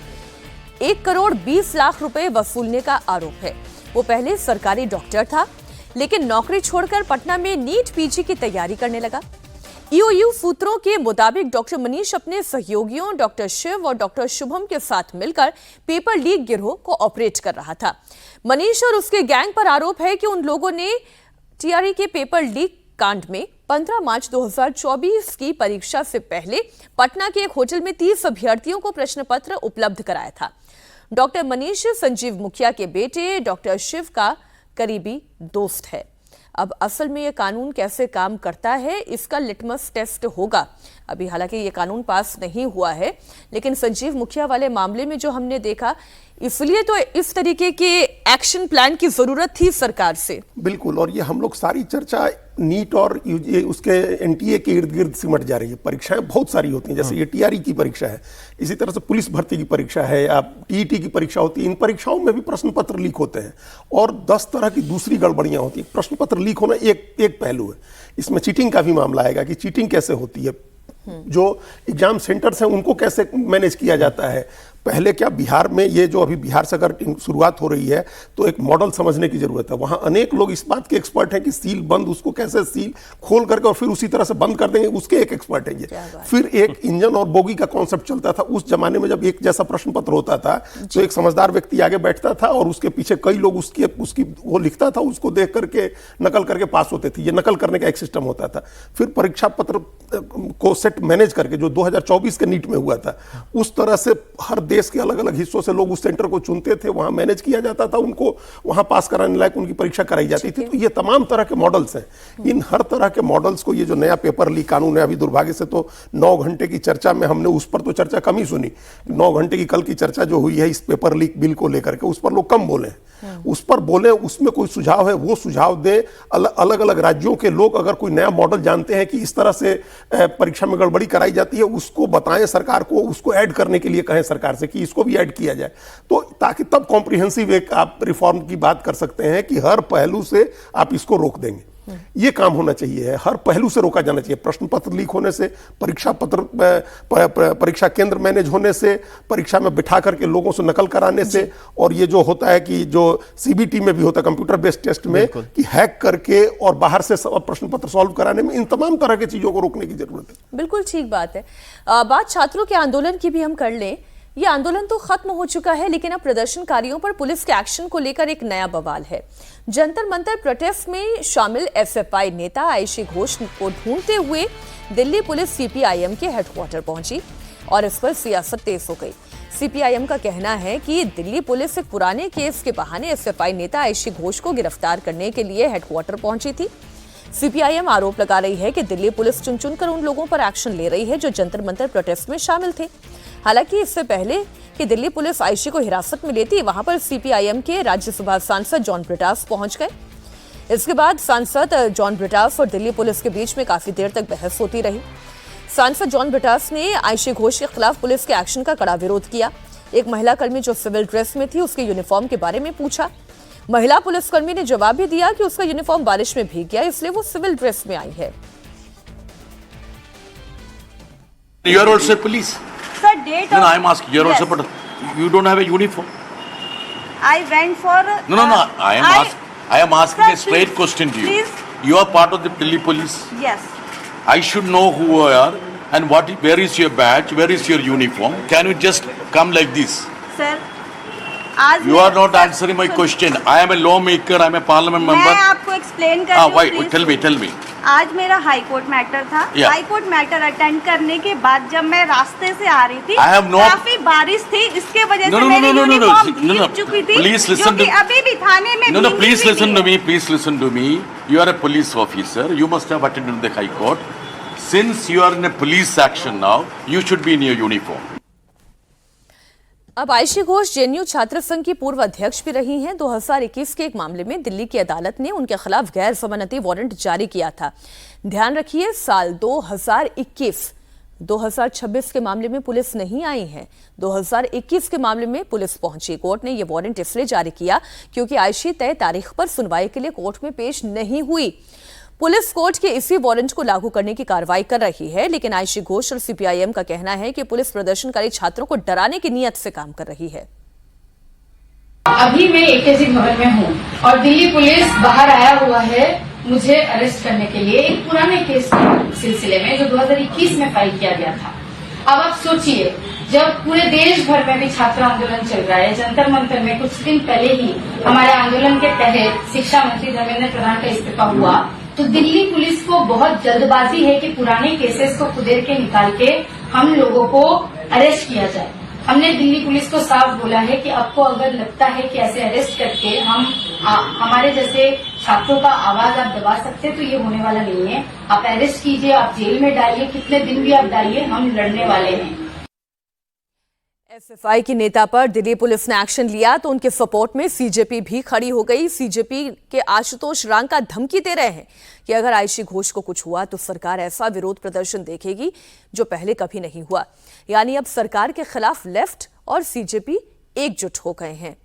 Speaker 1: 1 करोड़ 20 लाख रुपए वसूलने का आरोप है। वो पहले सरकारी डॉक्टर था, लेकिन नौकरी छोड़कर पटना में नीट पीजी की तैयारी करने लगा। ईओयू सूत्रों के मुताबिक डॉक्टर मनीष अपने सहयोगियों डॉक्टर शिव और डॉक्टर शुभम के साथ मिलकर पेपर लीक गिरोह को ऑपरेट कर रहा था। मनीष और उसके गैंग पर आरोप है कि उन लोगों ने टीआरई के पेपर लीक कांड में 15 मार्च 2024 की परीक्षा से पहले पटना के एक होटल में 30 अभ्यर्थियों को प्रश्न पत्र उपलब्ध कराया था। डॉक्टर मनीष संजीव मुखिया के बेटे डॉक्टर शिव का करीबी दोस्त है। अब असल में यह कानून कैसे काम करता है, इसका लिटमस टेस्ट होगा अभी हालांकि ये कानून पास नहीं हुआ है, लेकिन संजीव मुखिया वाले मामले में जो हमने देखा, इसलिए तो इस तरीके के एक्शन प्लान की जरूरत थी सरकार से।
Speaker 2: बिल्कुल, और ये हम लोग सारी चर्चा नीट और ये उसके एनटीए के इर्द गिर्द सिमट जा रही है। परीक्षाएं बहुत सारी होती हैं, जैसे ये टीआरई की परीक्षा है, इसी तरह से पुलिस भर्ती की परीक्षा है, या टीईटी की परीक्षा होती है। इन परीक्षाओं में भी प्रश्न पत्र लीक होते हैं और 10 तरह की दूसरी गड़बड़ियां होती हैं। प्रश्न पत्र लीक होना एक पहलू है, इसमें चीटिंग का भी मामला आएगा कि चीटिंग कैसे होती है, जो एग्जाम सेंटर्स हैं उनको कैसे मैनेज किया जाता है। पहले क्या बिहार में, ये जो अभी बिहार से अगर शुरुआत हो रही है तो एक मॉडल समझने की जरूरत है। वहां अनेक लोग इस बात के एक्सपर्ट हैं कि सील बंद, उसको कैसे सील खोल करके और फिर उसी तरह से बंद कर देंगे, उसके एक एक्सपर्ट है ये। फिर एक इंजन और बोगी का कॉन्सेप्ट चलता था उस जमाने में, जब एक जैसा प्रश्न पत्र होता था तो एक समझदार व्यक्ति आगे बैठता था और उसके पीछे कई लोग उसकी वो लिखता था, उसको देख करके नकल करके पास होते थे। ये नकल करने का एक सिस्टम होता था। फिर परीक्षा पत्र को सेट मैनेज करके, जो 2024 के नीट में हुआ था, उस तरह से हर देश के अलग अलग हिस्सों से लोग उस सेंटर को चुनते थे, वहां मैनेज किया जाता था, उनको वहां पास कराने लायक उनकी परीक्षा कराई जाती थी। तो ये तमाम तरह के मॉडल्स हैं। इन हर तरह के मॉडल्स को, ये जो नया पेपर लीक कानून है, अभी दुर्भाग्य से तो 9 घंटे की चर्चा में हमने उस पर तो चर्चा कम ही सुनी। 9 घंटे की कल की चर्चा जो हुई है इस पेपर लीक बिल को लेकर के, उस पर लोग कम बोले। उस पर बोले, उसमें कोई सुझाव है वो सुझाव दे। अलग अलग राज्यों के लोग अगर कोई नया मॉडल जानते हैं कि इस तरह से परीक्षा में गड़बड़ी कराई जाती है, उसको बताएं सरकार को, उसको ऐड करने के लिए कहें सरकार से कि इसको भी ऐड किया जाए, तो ताकि तब कॉम्प्रिहेंसिव एक आप रिफॉर्म की बात कर सकते हैं कि हर पहलू से आप इसको रोक देंगे। ये काम होना चाहिए, हर पहलू से रोका जाना चाहिए। प्रश्न पत्र लीक होने से, परीक्षा केंद्र मैनेज होने से, परीक्षा में बिठा करके लोगों से नकल कराने से, और ये जो होता है कि जो सीबीटी में भी होता है कंप्यूटर बेस्ड टेस्ट में, कि हैक करके और बाहर से प्रश्न पत्र सॉल्व कराने में, इन तमाम तरह की चीजों को रोकने की जरूरत है।
Speaker 1: बिल्कुल ठीक बात है। बात छात्रों के आंदोलन की भी हम कर लें। ये आंदोलन तो खत्म हो चुका है, लेकिन अब प्रदर्शनकारियों पर पुलिस के एक्शन को लेकर एक नया बवाल है। जंतर मंतर प्रोटेस्ट में शामिल एसएफआई नेता आयशी घोष को ढूंढते हुए दिल्ली पुलिस सीपीआईएम के हेडक्वार्टर पहुंची और इस पर सियासत तेज हो गई। सीपीआईएम का कहना है कि दिल्ली पुलिस एक पुराने केस के बहाने एसएफआई नेता आयशी घोष को गिरफ्तार करने के लिए हेडक्वार्टर पहुंची थी। सीपीआईएम आरोप लगा रही है कि दिल्ली पुलिस चुन चुनकर उन लोगों पर एक्शन ले रही है जो जंतर मंतर प्रोटेस्ट में शामिल थे। हालांकि इससे पहले कि दिल्ली पुलिस आयशी को हिरासत में लेती, वहां पर सीपीआईएम के राज्यसभा सांसद जॉन ब्रिटास पहुंच गए। इसके बाद सांसद जॉन ब्रिटास और दिल्ली पुलिस के बीच में काफी देर तक बहस होती रही। सांसद जॉन ब्रिटास ने आयशी घोष के खिलाफ पुलिस के एक्शन का कड़ा विरोध किया। एक महिला कर्मी जो सिविल ड्रेस में थी, उसके यूनिफॉर्म के बारे में पूछा। महिला पुलिसकर्मी ने जवाब भी दिया कि उसका यूनिफॉर्म बारिश में भीग गया, इसलिए वो सिविल ड्रेस में आई है।
Speaker 12: You are also police.
Speaker 13: Sir, date
Speaker 12: No,
Speaker 13: of...
Speaker 12: I am asking. You are
Speaker 13: Yes.
Speaker 12: also, but you don't have a uniform.
Speaker 13: I went for...
Speaker 12: No. I am asking
Speaker 13: Sir,
Speaker 12: a straight
Speaker 13: please,
Speaker 12: question to you.
Speaker 13: please.
Speaker 12: You are part of the Delhi police.
Speaker 13: Yes.
Speaker 12: I should know who you are and where is your badge, where is your uniform. Can you just come like this?
Speaker 13: Sir, आज
Speaker 12: You are not answering my question. I am a lawmaker. I am a parliament member.
Speaker 13: मैं आपको explain कर रही हूँ,
Speaker 12: Why?
Speaker 13: please.
Speaker 12: Tell me.
Speaker 13: आज मेरा high court matter था।
Speaker 12: Yeah.
Speaker 13: High court matter attend करने के बाद जब मैं रास्ते से आ रही थी,
Speaker 12: I have no-
Speaker 13: काफी बारिश थी, इसके वजह
Speaker 12: No,
Speaker 13: से
Speaker 12: no,
Speaker 13: मेरी
Speaker 12: no, no, no, no.
Speaker 13: Uniform
Speaker 12: No, no.
Speaker 13: भीग चुकी थी,
Speaker 12: Please
Speaker 13: जो
Speaker 12: listen
Speaker 13: कि
Speaker 12: to-
Speaker 13: अभी भी थाने में
Speaker 12: No,
Speaker 13: भीगी
Speaker 12: please
Speaker 13: हुई
Speaker 12: listen
Speaker 13: है।
Speaker 12: to me. Please listen to me. You are a police officer. You must have attended the High Court. Since you are in a police action now, you should be in your uniform.
Speaker 1: अब आयशी Ghosh JNU छात्र संघ की पूर्व अध्यक्ष भी रही हैं। 2021 के एक मामले में दिल्ली की अदालत ने उनके खिलाफ गैर जमानती वारंट जारी किया था। ध्यान रखिए, साल 2021, 2026 के मामले में पुलिस नहीं आई है, 2021 के मामले में पुलिस पहुंची। कोर्ट ने यह वारंट इसलिए जारी किया क्योंकि आयशी तय तारीख पर सुनवाई के लिए कोर्ट में पेश नहीं हुई। पुलिस कोर्ट के इसी वारंट को लागू करने की कार्रवाई कर रही है, लेकिन आयशी घोष और सीपीआईएम का कहना है कि पुलिस प्रदर्शनकारी छात्रों को डराने की नीयत से काम कर रही है।
Speaker 14: अभी मैं एकेजी भवन में हूँ और दिल्ली पुलिस बाहर आया हुआ है मुझे अरेस्ट करने के लिए एक पुराने केस के सिलसिले में जो 2021 में फाइल किया गया था। अब आप सोचिए, जब पूरे देश भर में भी छात्र आंदोलन चल रहा है, जंतर मंतर में कुछ दिन पहले ही हमारे आंदोलन के तहत शिक्षा मंत्री धर्मेंद्र प्रधान का इस्तीफा हुआ, तो दिल्ली पुलिस को बहुत जल्दबाजी है कि पुराने केसेस को खुदेर के निकाल के हम लोगों को अरेस्ट किया जाए। हमने दिल्ली पुलिस को साफ बोला है कि आपको अगर लगता है कि ऐसे अरेस्ट करके हमारे जैसे छात्रों का आवाज आप दबा सकते तो ये होने वाला नहीं है। आप अरेस्ट कीजिए, आप जेल में डालिए, कितने दिन भी आप डालिए, हम लड़ने वाले हैं।
Speaker 1: एसएफआई की नेता पर दिल्ली पुलिस ने एक्शन लिया तो उनके सपोर्ट में सीजेपी भी खड़ी हो गई। सीजेपी के आशुतोष रांका धमकी दे रहे हैं कि अगर आयशी घोष को कुछ हुआ तो सरकार ऐसा विरोध प्रदर्शन देखेगी जो पहले कभी नहीं हुआ। यानी अब सरकार के खिलाफ लेफ्ट और सीजेपी एकजुट हो गए हैं।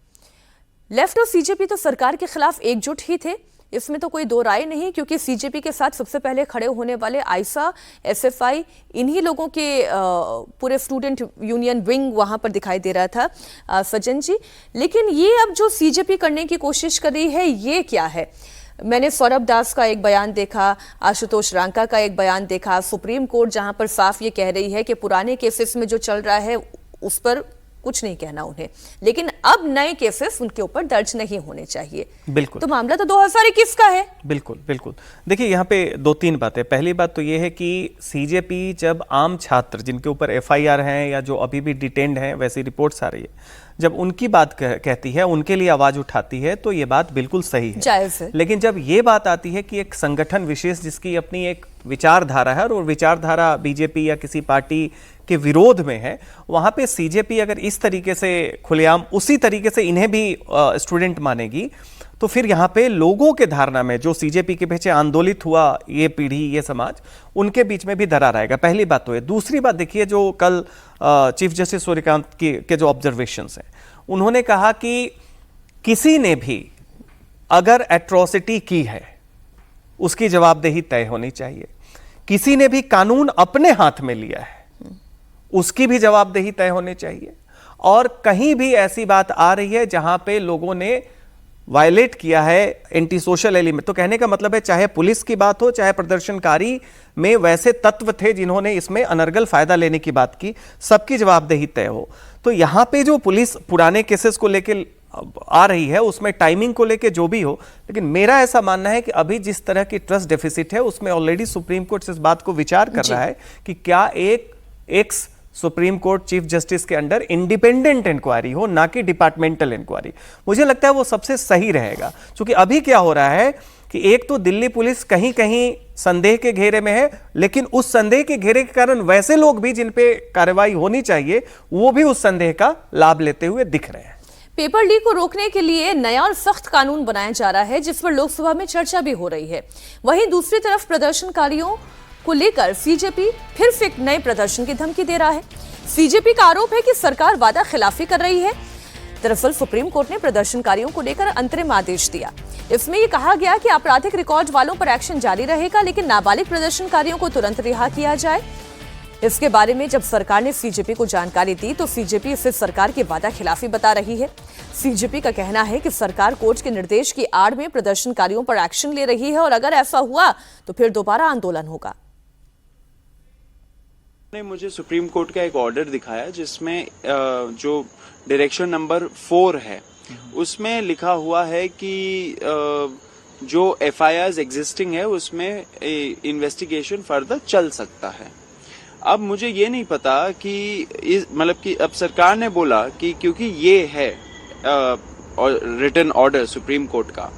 Speaker 1: लेफ्ट और सीजेपी तो सरकार के खिलाफ एकजुट ही थे, इसमें तो कोई दो राय नहीं, क्योंकि सीजेपी के साथ सबसे पहले खड़े होने वाले आयशा, एसएफआई, इन्हीं लोगों के पूरे स्टूडेंट यूनियन विंग वहां पर दिखाई दे रहा था सज्जन जी। लेकिन ये अब जो सीजेपी करने की कोशिश कर रही है ये क्या है? मैंने सौरभ दास का एक बयान देखा, आशुतोष रांका का एक बयान देखा, सुप्रीम कोर्ट जहां पर साफ ये कह रही है कि पुराने केसेस में जो चल रहा है उस पर कुछ नहीं कहना उन्हें, लेकिन अब नए केसेस उनके ऊपर दर्ज नहीं होने चाहिए।
Speaker 8: बिल्कुल,
Speaker 1: तो मामला तो 2021 का है।
Speaker 8: बिल्कुल बिल्कुल। देखिए यहाँ पे दो तीन बातें। पहली बात तो ये है कि सीजेपी जब आम छात्र जिनके ऊपर एफआईआर हैं या जो अभी भी डिटेन्ड हैं, वैसी रिपोर्ट्स आ रही है, जब उनकी बात कहती है, उनके लिए आवाज उठाती है, तो ये बात बिल्कुल सही है,
Speaker 1: जायज है।
Speaker 8: लेकिन जब ये बात आती है कि एक संगठन विशेष जिसकी अपनी एक विचारधारा है और वो विचारधारा बीजेपी या किसी पार्टी के विरोध में है, वहां पे सीजेपी अगर इस तरीके से खुलेआम उसी तरीके से इन्हें भी स्टूडेंट मानेगी, तो फिर यहाँ पे लोगों के धारणा में जो सीजेपी के पीछे आंदोलित हुआ ये पीढ़ी, ये समाज, उनके बीच में भी दरार आएगा। पहली बात तो है। दूसरी बात देखिए, जो कल चीफ जस्टिस सूर्यकांत के जो ऑब्जर्वेशंस हैं, उन्होंने कहा कि किसी ने भी अगर एट्रोसिटी की है उसकी जवाबदेही तय होनी चाहिए। किसी ने भी कानून अपने हाथ में लिया है उसकी भी जवाबदेही तय होनी चाहिए। और कहीं भी ऐसी बात आ रही है जहां पे लोगों ने वायलेट किया है एंटी सोशल एलिमेंट, तो कहने का मतलब है चाहे पुलिस की बात हो, चाहे प्रदर्शनकारी में वैसे तत्व थे जिन्होंने इसमें अनर्गल फायदा लेने की बात की, सबकी जवाबदेही तय हो। तो यहां पे जो पुलिस पुराने केसेस को लेकर आ रही है उसमें टाइमिंग को लेके जो भी हो, लेकिन मेरा ऐसा मानना है कि अभी जिस तरह की ट्रस्ट डेफिसिट है उसमें ऑलरेडी सुप्रीम कोर्ट इस बात को विचार कर रहा है कि क्या एक x supreme court chief justice के अंडर इंडिपेंडेंट इंक्वायरी हो, ना कि डिपार्टमेंटल इंक्वायरी। मुझे लगता है वो सबसे सही रहेगा, क्योंकि अभी क्या हो रहा है कि एक तो दिल्ली पुलिस कहीं कहीं संदेह के घेरे में है, लेकिन उस संदेह के घेरे के कारण वैसे लोग भी जिन पे कार्रवाई होनी चाहिए वो भी उस संदेह का लाभ लेते हुए दिख रहे हैं।
Speaker 1: पेपर लीक को रोकने के लिए नया और सख्त कानून बनाया जा रहा है, जिस पर लोकसभा में चर्चा भी हो रही है। वहीं दूसरी तरफ प्रदर्शनकारियों को लेकर सीजेपी फिर से एक नए प्रदर्शन की धमकी दे रहा है। सीजेपी का आरोप है कि सरकार वादा खिलाफी कर रही है। दरअसल सुप्रीम कोर्ट ने प्रदर्शनकारियों को लेकर अंतरिम आदेश दिया। इसमें यह कहा गया कि आपराधिक रिकॉर्ड वालों पर एक्शन जारी रहेगा, लेकिन नाबालिग प्रदर्शनकारियों को तुरंत रिहा किया जाए। इसके बारे में जब सरकार ने सीजेपी को जानकारी दी तो सीजेपी इसे सरकार की वादा खिलाफी बता रही है। सीजेपी का कहना है कि सरकार कोर्ट के निर्देश की आड़ में प्रदर्शनकारियों पर एक्शन ले रही है और अगर ऐसा हुआ तो फिर दोबारा आंदोलन होगा।
Speaker 15: ने मुझे सुप्रीम कोर्ट का एक ऑर्डर दिखाया जिसमें जो डायरेक्शन नंबर 4 है उसमें लिखा हुआ है कि जो एफआईआर एग्जिस्टिंग है उसमें इन्वेस्टिगेशन फर्दर चल सकता है। अब मुझे ये नहीं पता कि मतलब कि अब सरकार ने बोला कि क्योंकि ये है रिटन ऑर्डर सुप्रीम कोर्ट का,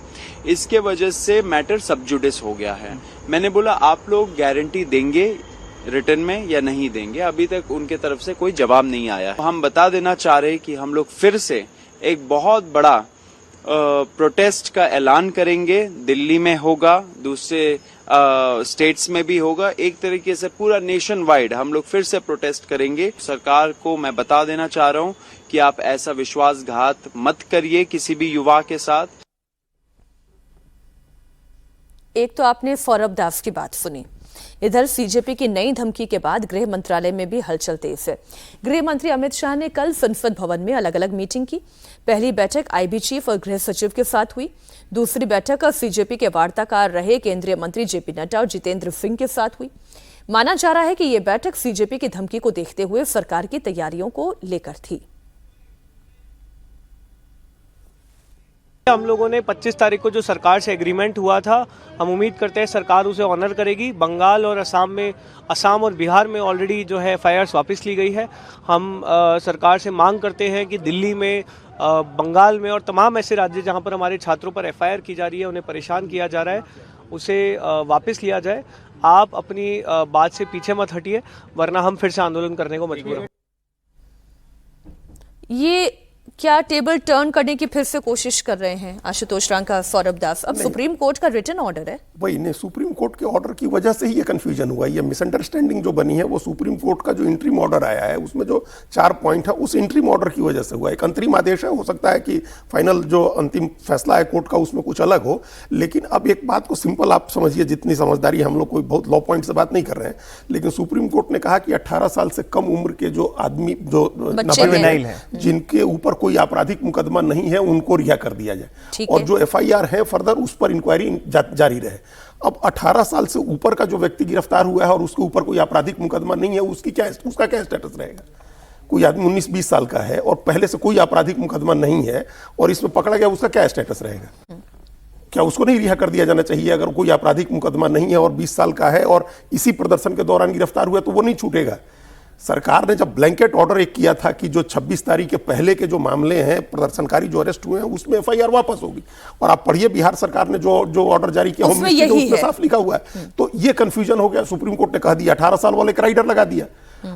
Speaker 15: इसके वजह से मैटर सब जुडिस हो गया है। मैंने बोला आप लोग गारंटी देंगे रिटर्न में या नहीं देंगे? अभी तक उनके तरफ से कोई जवाब नहीं आया। हम बता देना चाह रहे कि हम लोग फिर से एक बहुत बड़ा प्रोटेस्ट का ऐलान करेंगे। दिल्ली में होगा, दूसरे स्टेट्स में भी होगा, एक तरीके से पूरा नेशन वाइड हम लोग फिर से प्रोटेस्ट करेंगे। सरकार को मैं बता देना चाह रहा हूं कि आप ऐसा विश्वासघात मत करिए किसी भी युवा के साथ।
Speaker 1: एक तो आपने सौरभ दास की बात सुनी, इधर सीजेपी की नई धमकी के बाद गृह मंत्रालय में भी हलचल तेज है। गृह मंत्री अमित शाह ने कल संसद भवन में अलग अलग मीटिंग की। पहली बैठक आईबी चीफ और गृह सचिव के साथ हुई। दूसरी बैठक सीजेपी के वार्ताकार रहे केंद्रीय मंत्री जेपी नड्डा और जितेंद्र सिंह के साथ हुई। माना जा रहा है कि यह बैठक सीजेपी की धमकी को देखते हुए सरकार की तैयारियों को लेकर थी।
Speaker 16: हम लोगों ने 25 तारीख को जो सरकार से एग्रीमेंट हुआ था, हम उम्मीद करते हैं सरकार उसे ऑनर करेगी। बंगाल और असम और बिहार में ऑलरेडी जो है एफआईआर वापस ली गई है। हम सरकार से मांग करते हैं कि दिल्ली में, बंगाल में और तमाम ऐसे राज्य जहां पर हमारे छात्रों पर एफआईआर की जा रही है, उन्हें परेशान किया जा रहा है, उसे वापस लिया जाए। आप अपनी बात से पीछे मत हटिए, वरना हम फिर से आंदोलन करने को मजबूर हैं।
Speaker 1: ये क्या टेबल टर्न करने की फिर से कोशिश कर रहे हैं आशुतोष रांका, सौरभ दास? अब सुप्रीम कोर्ट का रिटन ऑर्डर है।
Speaker 2: वही नहीं, सुप्रीम कोर्ट के ऑर्डर की वजह से ही ये कंफ्यूजन हुआ। ये मिसअंडरस्टैंडिंग जो बनी है वो सुप्रीम कोर्ट का जो इंटरिम ऑर्डर आया है उसमें जो 4 पॉइंट है उस इंटरिम ऑर्डर की वजह से हुआ। एक अंतरिम आदेश है, हो सकता है कि फाइनल जो अंतिम फैसला है कोर्ट का उसमें कुछ अलग हो। लेकिन अब एक बात को सिंपल आप समझिए, जितनी समझदारी, हम लोग कोई बहुत लॉ पॉइंट से बात नहीं कर रहे हैं, लेकिन सुप्रीम कोर्ट ने कहा कि 18 साल से कम उम्र के जो आदमी, जो नाबालिग हैं, जिनके ऊपर कोई आपराधिक मुकदमा नहीं है, उनको रिहा कर दिया जाए और जो एफआईआर है फर्दर उस पर इंक्वायरी जारी रहे। अब 18 साल से ऊपर का जो व्यक्ति गिरफ्तार हुआ है और उसके ऊपर कोई आपराधिक मुकदमा नहीं है, उसका क्या स्टेटस रहेगा? कोई आदमी 19-20 साल का है और पहले से कोई आपराधिक मुकदमा नहीं है और इसमें पकड़ा गया, उसका क्या स्टेटस रहेगा? क्या उसको नहीं रिहा कर दिया जाना चाहिए? अगर कोई आपराधिक मुकदमा नहीं है और 20 साल का है और इसी प्रदर्शन के दौरान गिरफ्तार हुआ तो वो नहीं छूटेगा। सरकार ने जब ब्लैंकेट ऑर्डर एक किया था कि जो 26 तारीख के पहले के जो मामले हैं, प्रदर्शनकारी जो अरेस्ट हुए हैं, उसमें एफआईआर वापस होगी। और आप पढ़िए बिहार सरकार ने जो ऑर्डर जारी किया होम मिनिस्ट्री ने, उसमें साफ लिखा हुआ है। तो ये कंफ्यूजन हो गया। सुप्रीम कोर्ट ने कह दिया 18 साल वाले का राइडर लगा दिया।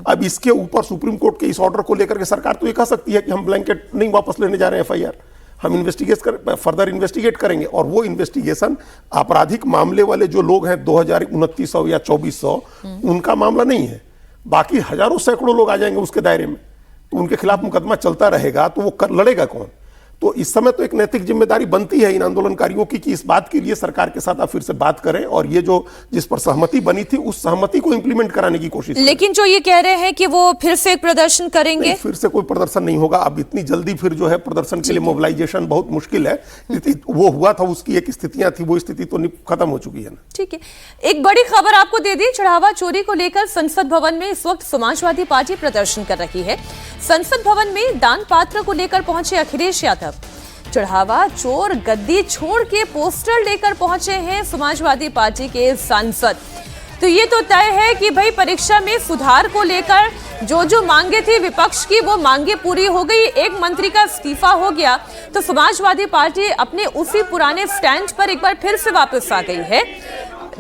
Speaker 2: अब इसके ऊपर सुप्रीम कोर्ट के इस ऑर्डर को लेकर के सरकार तो ये कह सकती है कि हम ब्लैंकेट नहीं वापस लेने जा रहे हैं एफआईआर, हम फर्दर इन्वेस्टिगेट करेंगे। और वो इन्वेस्टिगेशन आपराधिक मामले वाले जो लोग हैं 2900 या 2400, उनका मामला नहीं है। बाकी हजारों सैकड़ों लोग आ जाएंगे उसके दायरे में, तो उनके खिलाफ मुकदमा चलता रहेगा, तो वो लड़ेगा कौन? तो इस समय तो एक नैतिक जिम्मेदारी बनती है इन आंदोलनकारियों की कि इस बात के लिए सरकार के साथ आप फिर से बात करें और ये जो जिस पर सहमति बनी थी उस सहमति को इंप्लीमेंट कराने की कोशिश करें।
Speaker 1: लेकिन जो ये कह रहे हैं कि वो फिर से एक प्रदर्शन करेंगे,
Speaker 2: फिर से कोई प्रदर्शन नहीं होगा। अब इतनी जल्दी फिर जो है प्रदर्शन के लिए मोबिलाइजेशन बहुत मुश्किल है। वो हुआ था, उसकी एक स्थितियां थी, वो स्थिति तो खत्म हो चुकी है ना।
Speaker 1: ठीक है, एक बड़ी खबर आपको दे दी। चढ़ावा चोरी को लेकर संसद भवन में इस वक्त समाजवादी पार्टी प्रदर्शन कर रही है। संसद भवन में दान पात्र को लेकर पहुंचे अखिलेश यादव। चढ़ावा चोर गद्दी छोड़ के पोस्टर लेकर पहुंचे हैं समाजवादी पार्टी के सांसद। तो ये तो तय है कि भाई परीक्षा में सुधार को लेकर जो मांगे थी विपक्ष की, वो मांगे पूरी हो गई। एक मंत्री का इस्तीफा हो गया तो समाजवादी पार्टी अपने उसी पुराने स्टैंड पर एक बार फिर से वापस आ गई है,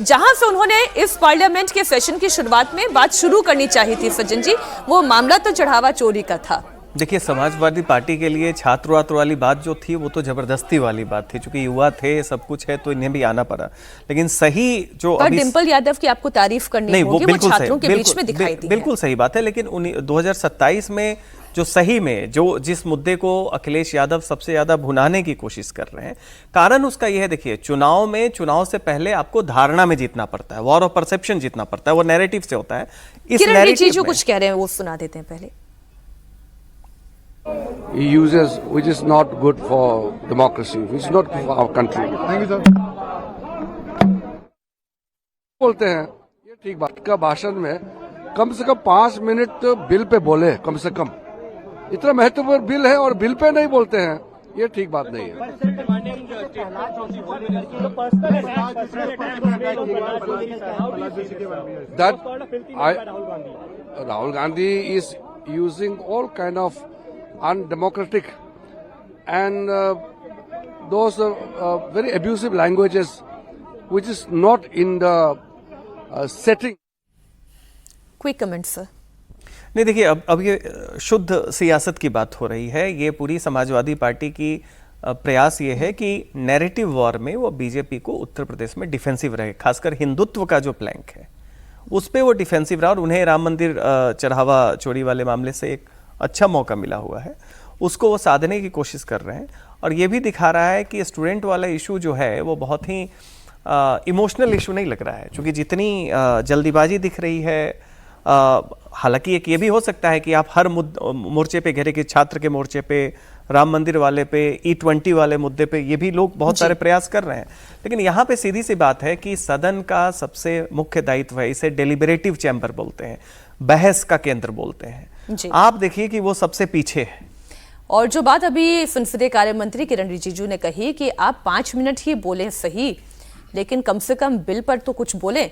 Speaker 1: जहां से उन्होंने इस पार्लियामेंट के सेशन की शुरुआत में बात शुरू करनी चाहिए थी। सज्जन जी, वो मामला तो चढ़ावा चोरी का था।
Speaker 8: देखिए, समाजवादी पार्टी के लिए छात्र वाली बात जो थी वो तो जबरदस्ती वाली बात थी, क्योंकि युवा थे, सब कुछ है, तो इन्हें भी आना पड़ा। लेकिन सही जो
Speaker 1: पर डिम्पल यादव की आपको तारीफ करनी होगी, वो छात्रों के बीच में दिखाई दी।
Speaker 8: बिल्कुल सही बात है। लेकिन 2027 में जो सही में जिस मुद्दे को अखिलेश यादव सबसे ज्यादा भुनाने की कोशिश कर रहे हैं, कारण उसका यह है, देखिए, चुनाव से पहले आपको धारणा में जीतना पड़ता है, वॉर ऑफ परसेप्शन जीतना पड़ता है, वो नैरेटिव से होता है। इस नैरेटिव
Speaker 1: जो कुछ कह रहे हैं वो सुना देते हैं पहले।
Speaker 17: He uses, which is not good for democracy, which is not good for our country. Thank you, sir. बोलते हैं ये ठीक बात का भाषण में कम से कम 5 मिनट तो बिल पे बोले, कम से कम। इतना महत्वपूर्ण बिल है और बिल पे नहीं बोलते हैं, ये ठीक बात नहीं है। Rahul Gandhi is using all kind of undemocratic and those very abusive languages which is not in the setting.
Speaker 1: Quick comment, sir.
Speaker 8: नहीं, देखिए, अब ये शुद्ध सियासत की बात हो रही है। ये पूरी समाजवादी पार्टी की प्रयास ये है कि नैरेटिव वॉर में वो बीजेपी को उत्तर प्रदेश में डिफेंसिव रहे, खासकर हिंदुत्व का जो प्लैंक है उस पे वो डिफेंसिव रहा। और उन्हें राम मंदिर चढ़ावा चोरी वाले मामले से एक अच्छा मौका मिला हुआ है, उसको वो साधने की कोशिश कर रहे हैं। और ये भी दिखा रहा है कि स्टूडेंट वाला इशू जो है वो बहुत ही इमोशनल इशू नहीं लग रहा है, क्योंकि जितनी जल्दीबाजी दिख रही है, हालांकि एक ये भी हो सकता है कि आप हर मोर्चे पे घेरे कि छात्र के मोर्चे पे, राम मंदिर वाले पे, E20 वाले मुद्दे पे ये भी लोग बहुत सारे प्रयास कर रहे हैं। लेकिन यहाँ पे सीधी सी बात है कि सदन का सबसे मुख्य दायित्व है, इसे डेलिबरेटिव चैम्बर बोलते हैं, बहस का केंद्र बोलते हैं। आप देखिए कि वो सबसे पीछे है
Speaker 1: और जो बात अभी संसदीय कार्य मंत्री किरण रिजिजू ने कही कि आप 5 मिनट ही बोले सही, लेकिन कम से कम बिल पर तो कुछ बोले।